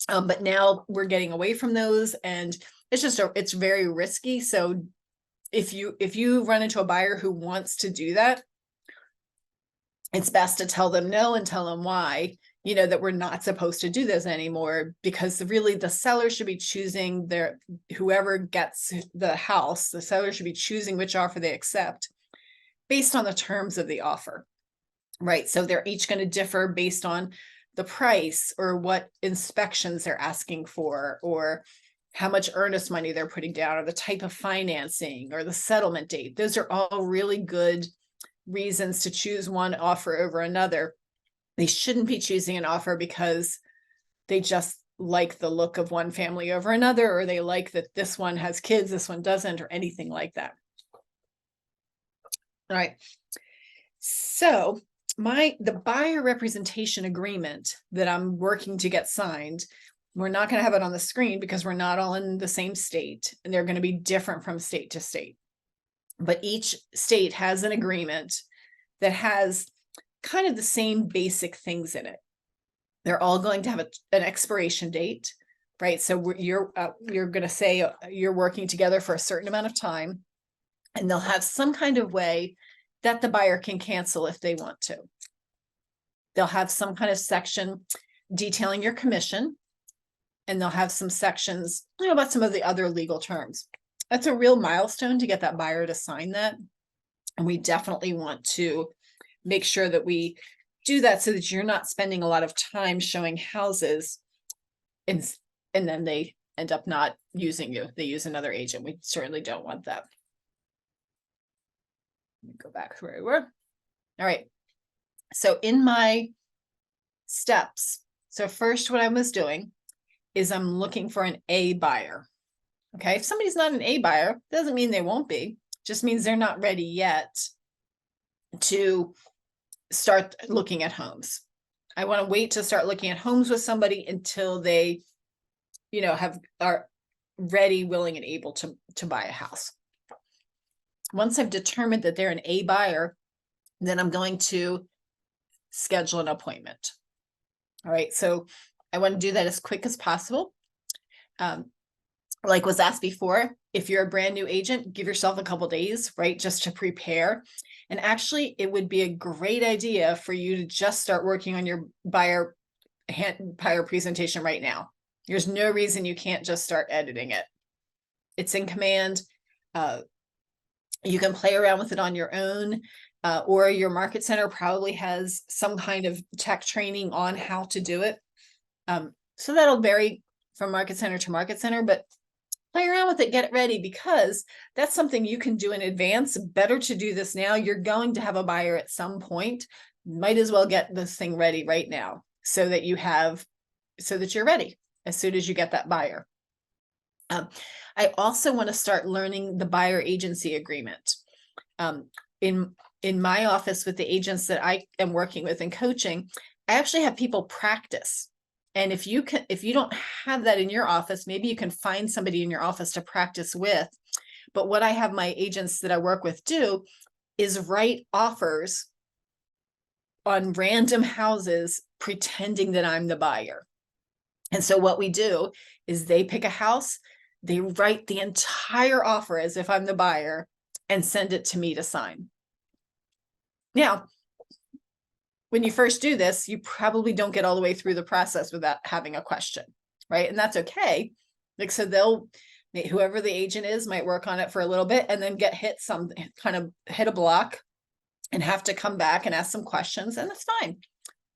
But now we're getting away from those, and it's very risky. So if you run into a buyer who wants to do that, it's best to tell them no and tell them why, that we're not supposed to do this anymore, because really the seller should be choosing whoever gets the house, the seller should be choosing which offer they accept based on the terms of the offer, right? So they're each going to differ based on the price, or what inspections they're asking for, or how much earnest money they're putting down, or the type of financing, or the settlement date. Those are all really good reasons to choose one offer over another. They shouldn't be choosing an offer because they just like the look of one family over another, or they like that this one has kids, this one doesn't, or anything like that. All right. So the buyer representation agreement that I'm working to get signed, we're not going to have it on the screen because we're not all in the same state, and they're going to be different from state to state. But each state has an agreement that has kind of the same basic things in it. They're all going to have an expiration date, right? So you're going to say you're working together for a certain amount of time, and they'll have some kind of way that the buyer can cancel if they want to. They'll have some kind of section detailing your commission, and they'll have some sections about some of the other legal terms. That's a real milestone to get that buyer to sign that. And we definitely want to make sure that we do that so that you're not spending a lot of time showing houses and then they end up not using you. They use another agent. We certainly don't want that. Let me go back to where we were. All right. So in my steps, so first what I was doing is I'm looking for an A buyer. Okay. If somebody's not an A buyer, doesn't mean they won't be, just means they're not ready yet to start looking at homes. I want to wait to start looking at homes with somebody until they, are ready, willing, and able to buy a house. Once I've determined that they're an A buyer, then I'm going to schedule an appointment. All right. So I want to do that as quick as possible. Like was asked before, if you're a brand new agent, give yourself a couple days, right? Just to prepare. And actually, it would be a great idea for you to just start working on your buyer presentation right now. There's no reason you can't just start editing it. It's in command. You can play around with it on your own, or your market center probably has some kind of tech training on how to do it. So that'll vary from market center to market center, but play around with it, get it ready, because that's something you can do in advance. Better to do this now. You're going to have a buyer at some point. Might as well get this thing ready right now so that you're ready as soon as you get that buyer. I also want to start learning the buyer agency agreement. In my office with the agents that I am working with and coaching, I actually have people practice. And if you don't have that in your office, maybe you can find somebody in your office to practice with. But what I have my agents that I work with do is write offers on random houses, pretending that I'm the buyer. And so what we do is they pick a house, they write the entire offer as if I'm the buyer, and send it to me to sign. Now, when you first do this, you probably don't get all the way through the process without having a question, right? And that's okay. Like, so whoever the agent is might work on it for a little bit and then hit a block and have to come back and ask some questions, and that's fine.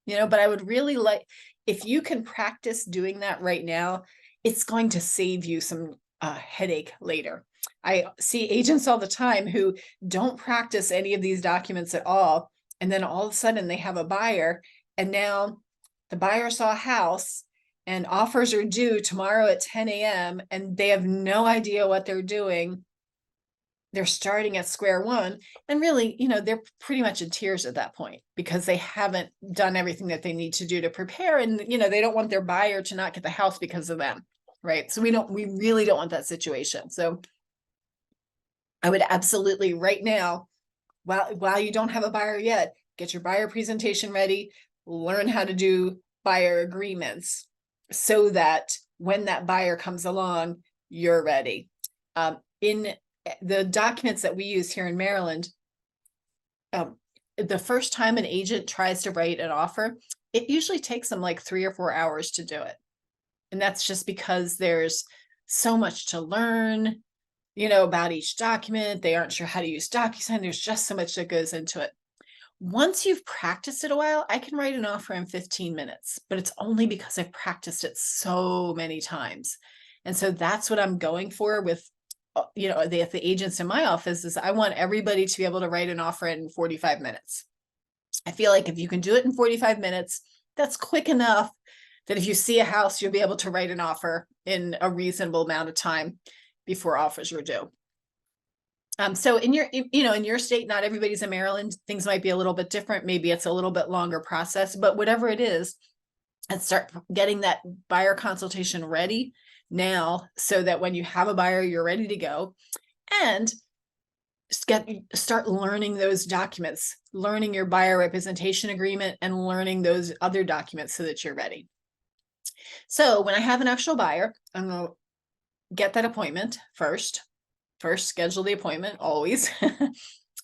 But I would really like, if you can practice doing that right now, it's going to save you some headache later. I see agents all the time who don't practice any of these documents at all. And then all of a sudden they have a buyer, and now the buyer saw a house and offers are due tomorrow at 10 a.m. and they have no idea what they're doing. They're starting at square one, and really, they're pretty much in tears at that point because they haven't done everything that they need to do to prepare. And, they don't want their buyer to not get the house because of them. Right. So we really don't want that situation. So I would absolutely right now, while you don't have a buyer yet, get your buyer presentation ready, learn how to do buyer agreements so that when that buyer comes along, you're ready. In the documents that we use here in Maryland, the first time an agent tries to write an offer, it usually takes them like 3 or 4 hours to do it. And that's just because there's so much to learn, about each document. They aren't sure how to use DocuSign. There's just so much that goes into it. Once you've practiced it a while, I can write an offer in 15 minutes, but it's only because I've practiced it so many times. And so that's what I'm going for with, the agents in my office is I want everybody to be able to write an offer in 45 minutes. I feel like if you can do it in 45 minutes, that's quick enough that if you see a house, you'll be able to write an offer in a reasonable amount of time before offers are due. So in your state, not everybody's in Maryland. Things might be a little bit different. Maybe it's a little bit longer process, but whatever it is, and start getting that buyer consultation ready now so that when you have a buyer, you're ready to go. And start learning those documents, learning your buyer representation agreement and learning those other documents so that you're ready. So when I have an actual buyer, I'm going to get that appointment first schedule the appointment always.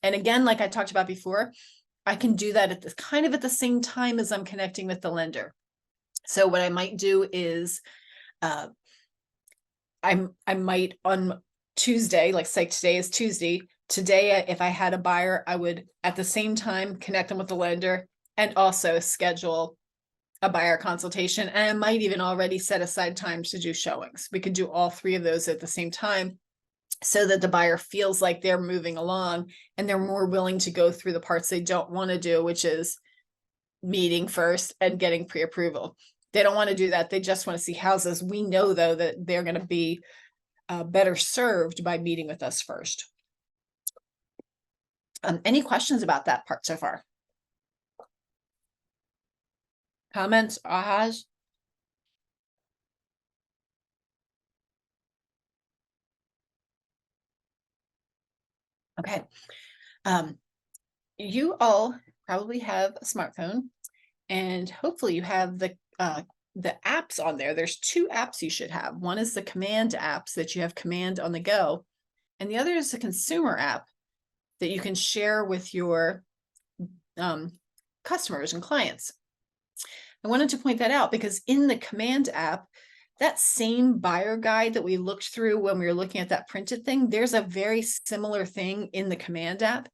And again, like I talked about before, I can do that at the same time as I'm connecting with the lender. So what I might do is I might on Tuesday, like say today is Tuesday, today, if I had a buyer, I would at the same time connect them with the lender and also schedule a buyer consultation. And I might even already set aside time to do showings. We could do all 3 of those at the same time so that the buyer feels like they're moving along and they're more willing to go through the parts they don't want to do, which is meeting first and getting pre-approval. They don't want to do that. They just want to see houses. We know, though, that they're going to be better served by meeting with us first. Any questions about that part so far? Comments, ahas? Okay. You all probably have a smartphone and hopefully you have the apps on there. There's 2 apps you should have. One is the command apps that you have command on the go. And the other is the consumer app that you can share with your customers and clients. I wanted to point that out because in the command app, that same buyer guide that we looked through when we were looking at that printed thing, there's a very similar thing in the command app.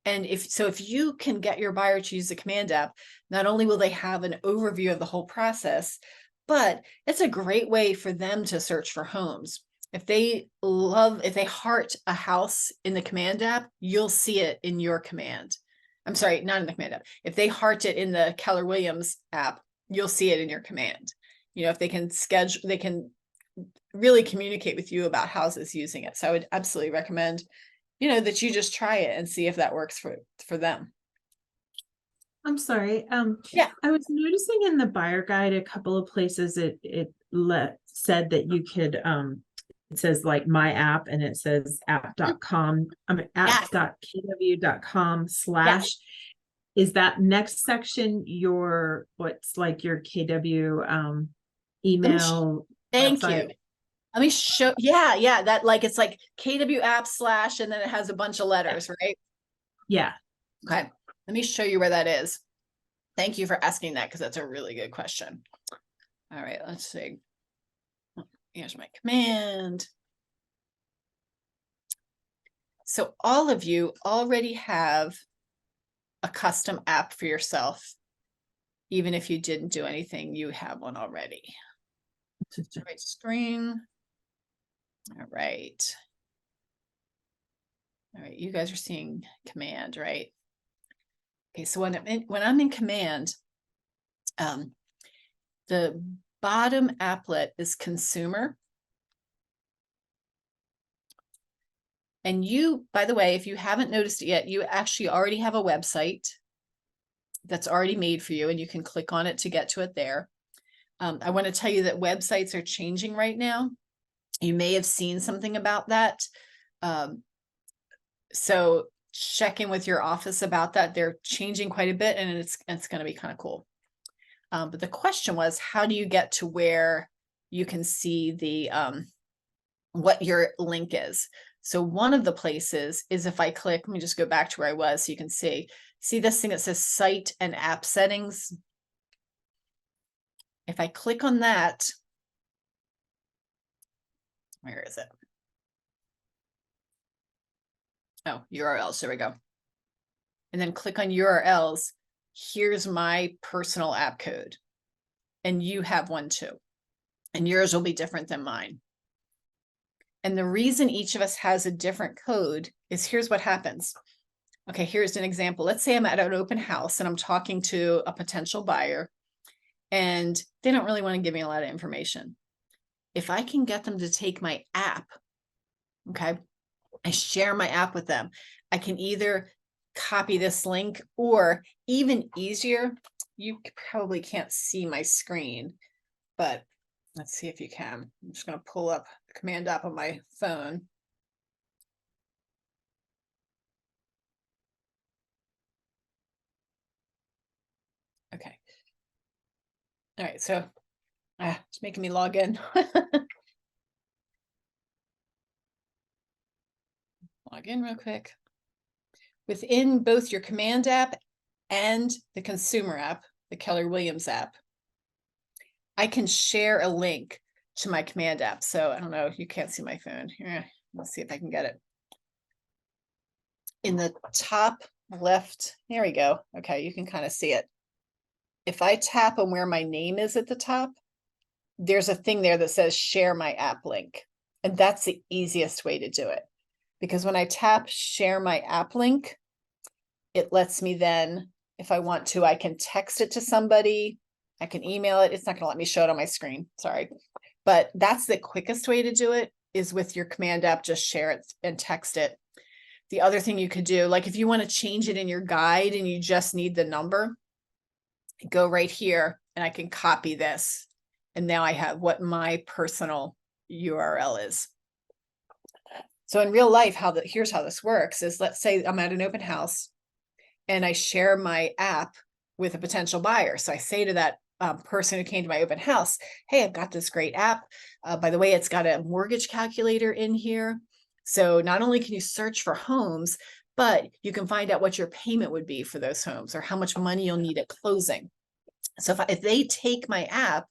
And if you can get your buyer to use the command app, not only will they have an overview of the whole process, but it's a great way for them to search for homes. If they heart a house in the command app, you'll see it in your command. I'm sorry, not in the command app. If they heart it in the Keller Williams app, you'll see it in your command. If they can schedule, they can really communicate with you about houses using it. So I would absolutely recommend, that you just try it and see if that works for them. I'm sorry. Yeah. I was noticing in the buyer guide a couple of places it said that you could it says like my app and it says app.com, apps.kw.com/ is that next section what's like your KW email? Thank website? you. Let me show. Yeah. That it's like KW app / and then it has a bunch of letters, right? Yeah. Okay. Let me show you where that is. Thank you for asking that because that's a really good question. All right, let's see. Here's my command. So all of you already have a custom app for yourself. Even if you didn't do anything, you have one already. Right screen. All right. All right, you guys are seeing command, right? Okay, so when I'm in command, the bottom applet is consumer. And you, by the way, if you haven't noticed it yet, you actually already have a website that's already made for you and you can click on it to get to it there. I want to tell you that websites are changing right now. You may have seen something about that. So check in with your office about that. They're changing quite a bit, and it's going to be kind of cool. But the question was, how do you get to where you can see the what your link is? So one of the places is if I click, let me just go back to where I was so you can see this thing that says site and app settings. If I click on that, where is it? Oh, URLs, there we go. And then click on URLs. Here's my personal app code. And you have one too. And yours will be different than mine. And the reason each of us has a different code is here's what happens. Okay, here's an example. Let's say I'm at an open house and I'm talking to a potential buyer and they don't really want to give me a lot of information. If I can get them to take my app, okay, I share my app with them. I can either copy this link, or even easier, you probably can't see my screen, but let's see if you can. I'm just going to pull up the command app on my phone. Okay. All right. So it's making me log in. Log in real quick. Within both your command app and the consumer app, the Keller Williams app, I can share a link to my command app. So I don't know, you can't see my phone here. Let's see if I can get it. In the top left, there we go. Okay, you can kind of see it. If I tap on where my name is at the top, there's a thing there that says share my app link. And that's the easiest way to do it. Because when I tap share my app link, it lets me then, if I want to, I can text it to somebody. I can email it. It's not going to let me show it on my screen. Sorry. But that's the quickest way to do it, is with your command app, just share it and text it. The other thing you could do, like if you want to change it in your guide and you just need the number, go right here and I can copy this. And now I have what my personal URL is. So in real life, here's how this works is, let's say I'm at an open house and I share my app with a potential buyer. So I say to that person who came to my open house, hey, I've got this great app. By the way, it's got a mortgage calculator in here. So not only can you search for homes, but you can find out what your payment would be for those homes or how much money you'll need at closing. So if they take my app,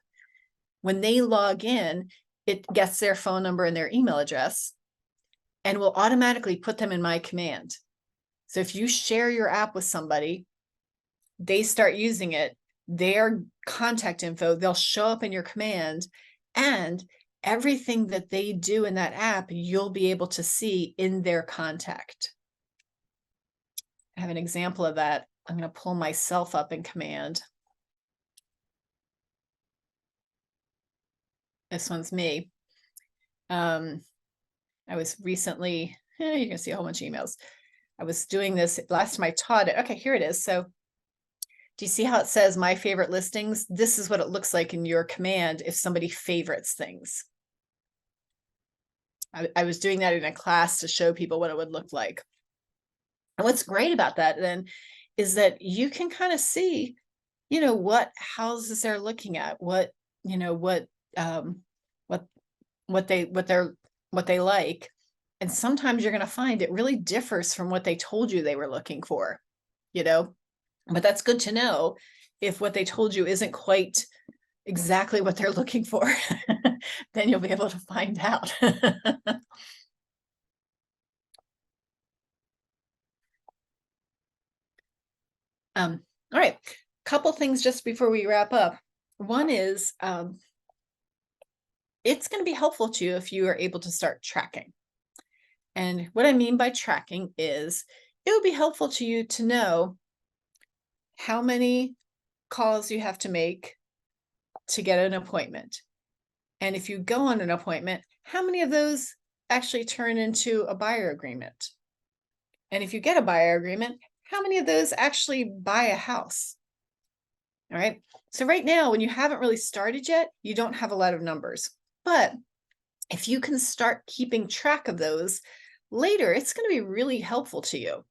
when they log in, it gets their phone number and their email address and will automatically put them in my command. So if you share your app with somebody, they start using it, their contact info, they'll show up in your command, and everything that they do in that app, you'll be able to see in their contact. I have an example of that. I'm going to pull myself up in command. This one's me. I was recently, you can see a whole bunch of emails. I was doing this last time I taught it. Okay, here it is. So do you see how it says my favorite listings? This is what it looks like in your command if somebody favorites things. I was doing that in a class to show people what it would look like. And what's great about that then is that you can kind of see, what houses they're looking at, what they like. And sometimes you're going to find it really differs from what they told you they were looking for, but that's good to know if what they told you isn't quite exactly what they're looking for, then you'll be able to find out. All right, couple things just before we wrap up. One is it's going to be helpful to you if you are able to start tracking. And what I mean by tracking is it would be helpful to you to know how many calls you have to make to get an appointment. And if you go on an appointment, how many of those actually turn into a buyer agreement? And if you get a buyer agreement, how many of those actually buy a house? All right. So right now, when you haven't really started yet, you don't have a lot of numbers. But if you can start keeping track of those later, it's going to be really helpful to you.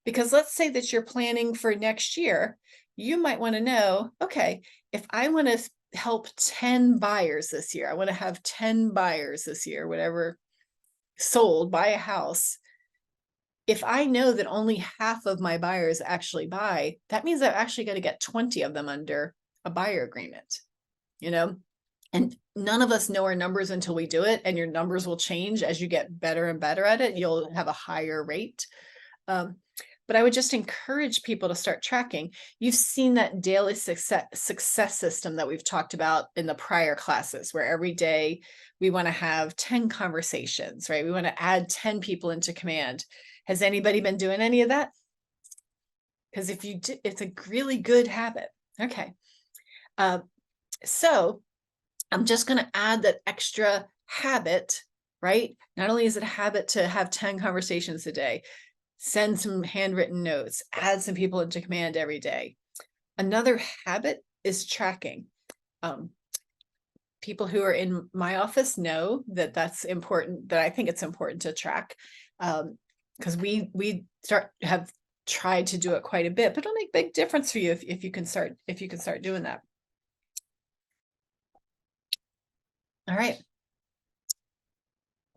Because let's say that you're planning for next year, you might want to know, okay, if I want to help 10 buyers this year, I want to have 10 buyers this year, whatever, sold, buy a house. If I know that only half of my buyers actually buy, that means I've actually got to get 20 of them under a buyer agreement, you know? And none of us know our numbers until we do it, and your numbers will change as you get better and better at it. You'll have a higher rate. But I would just encourage people to start tracking. You've seen that daily success system that we've talked about in the prior classes, where every day we want to have 10 conversations, right? We want to add 10 people into command. Has anybody been doing any of that? Because if you do, it's a really good habit. Okay. So I'm just going to add that extra habit, right? Not only is it a habit to have 10 conversations a day, send some handwritten notes, add some people into command every day. Another habit is tracking. People who are in my office know that that's important, that I think it's important to track, because we have tried to do it quite a bit, but it'll make a big difference for you if you can start doing that. All right.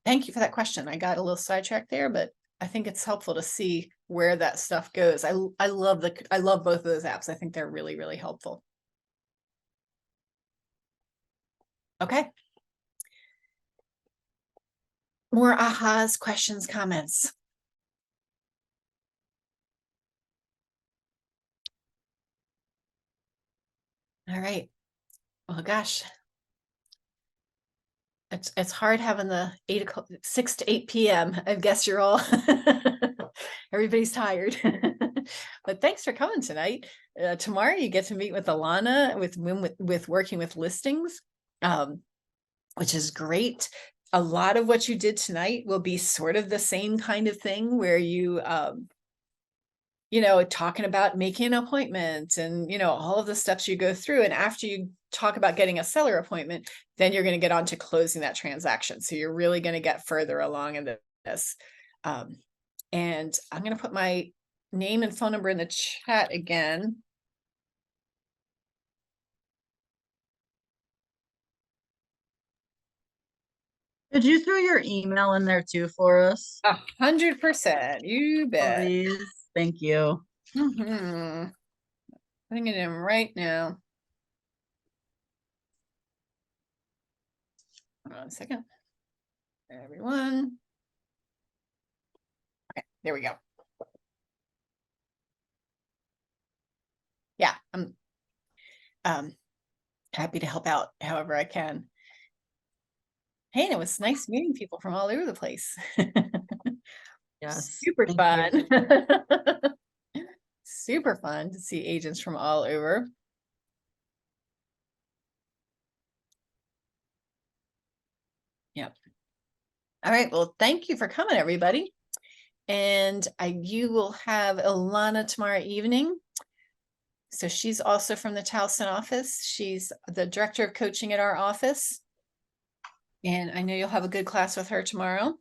Thank you for that question. I got a little sidetracked there, but I think it's helpful to see where that stuff goes. I love both of those apps. I think they're really, really helpful. Okay. More ahas, questions, comments. All right. Well, gosh. It's hard having the 6 to 8 p.m. I guess you're all everybody's tired. But thanks for coming tonight. Tomorrow you get to meet with Alana with working with listings, which is great. A lot of what you did tonight will be sort of the same kind of thing, where you talking about making an appointment and, all of the steps you go through. And after you talk about getting a seller appointment, then you're going to get on to closing that transaction. So you're really going to get further along in this. And I'm going to put my name and phone number in the chat again. Could you throw your email in there too for us? 100%. You bet. Please. Thank you. Putting it in right now. Hold on a second. Everyone. Okay, there we go. Yeah, I'm happy to help out however I can. Hey, and it was nice meeting people from all over the place. Yes. Super fun. Super fun to see agents from all over. Yep. All right. Well, thank you for coming, everybody. And you will have Ilana tomorrow evening. So she's also from the Towson office. She's the director of coaching at our office. And I know you'll have a good class with her tomorrow.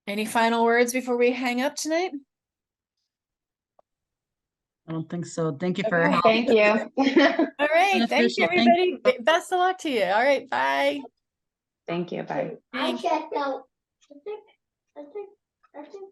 Any final words before we hang up tonight? I don't think so. Thank you for your help. Thank you. All right. Thank you, everybody. Thank you. Best of luck to you. All right. Bye. Thank you. Bye. Thanks. I checked out. I think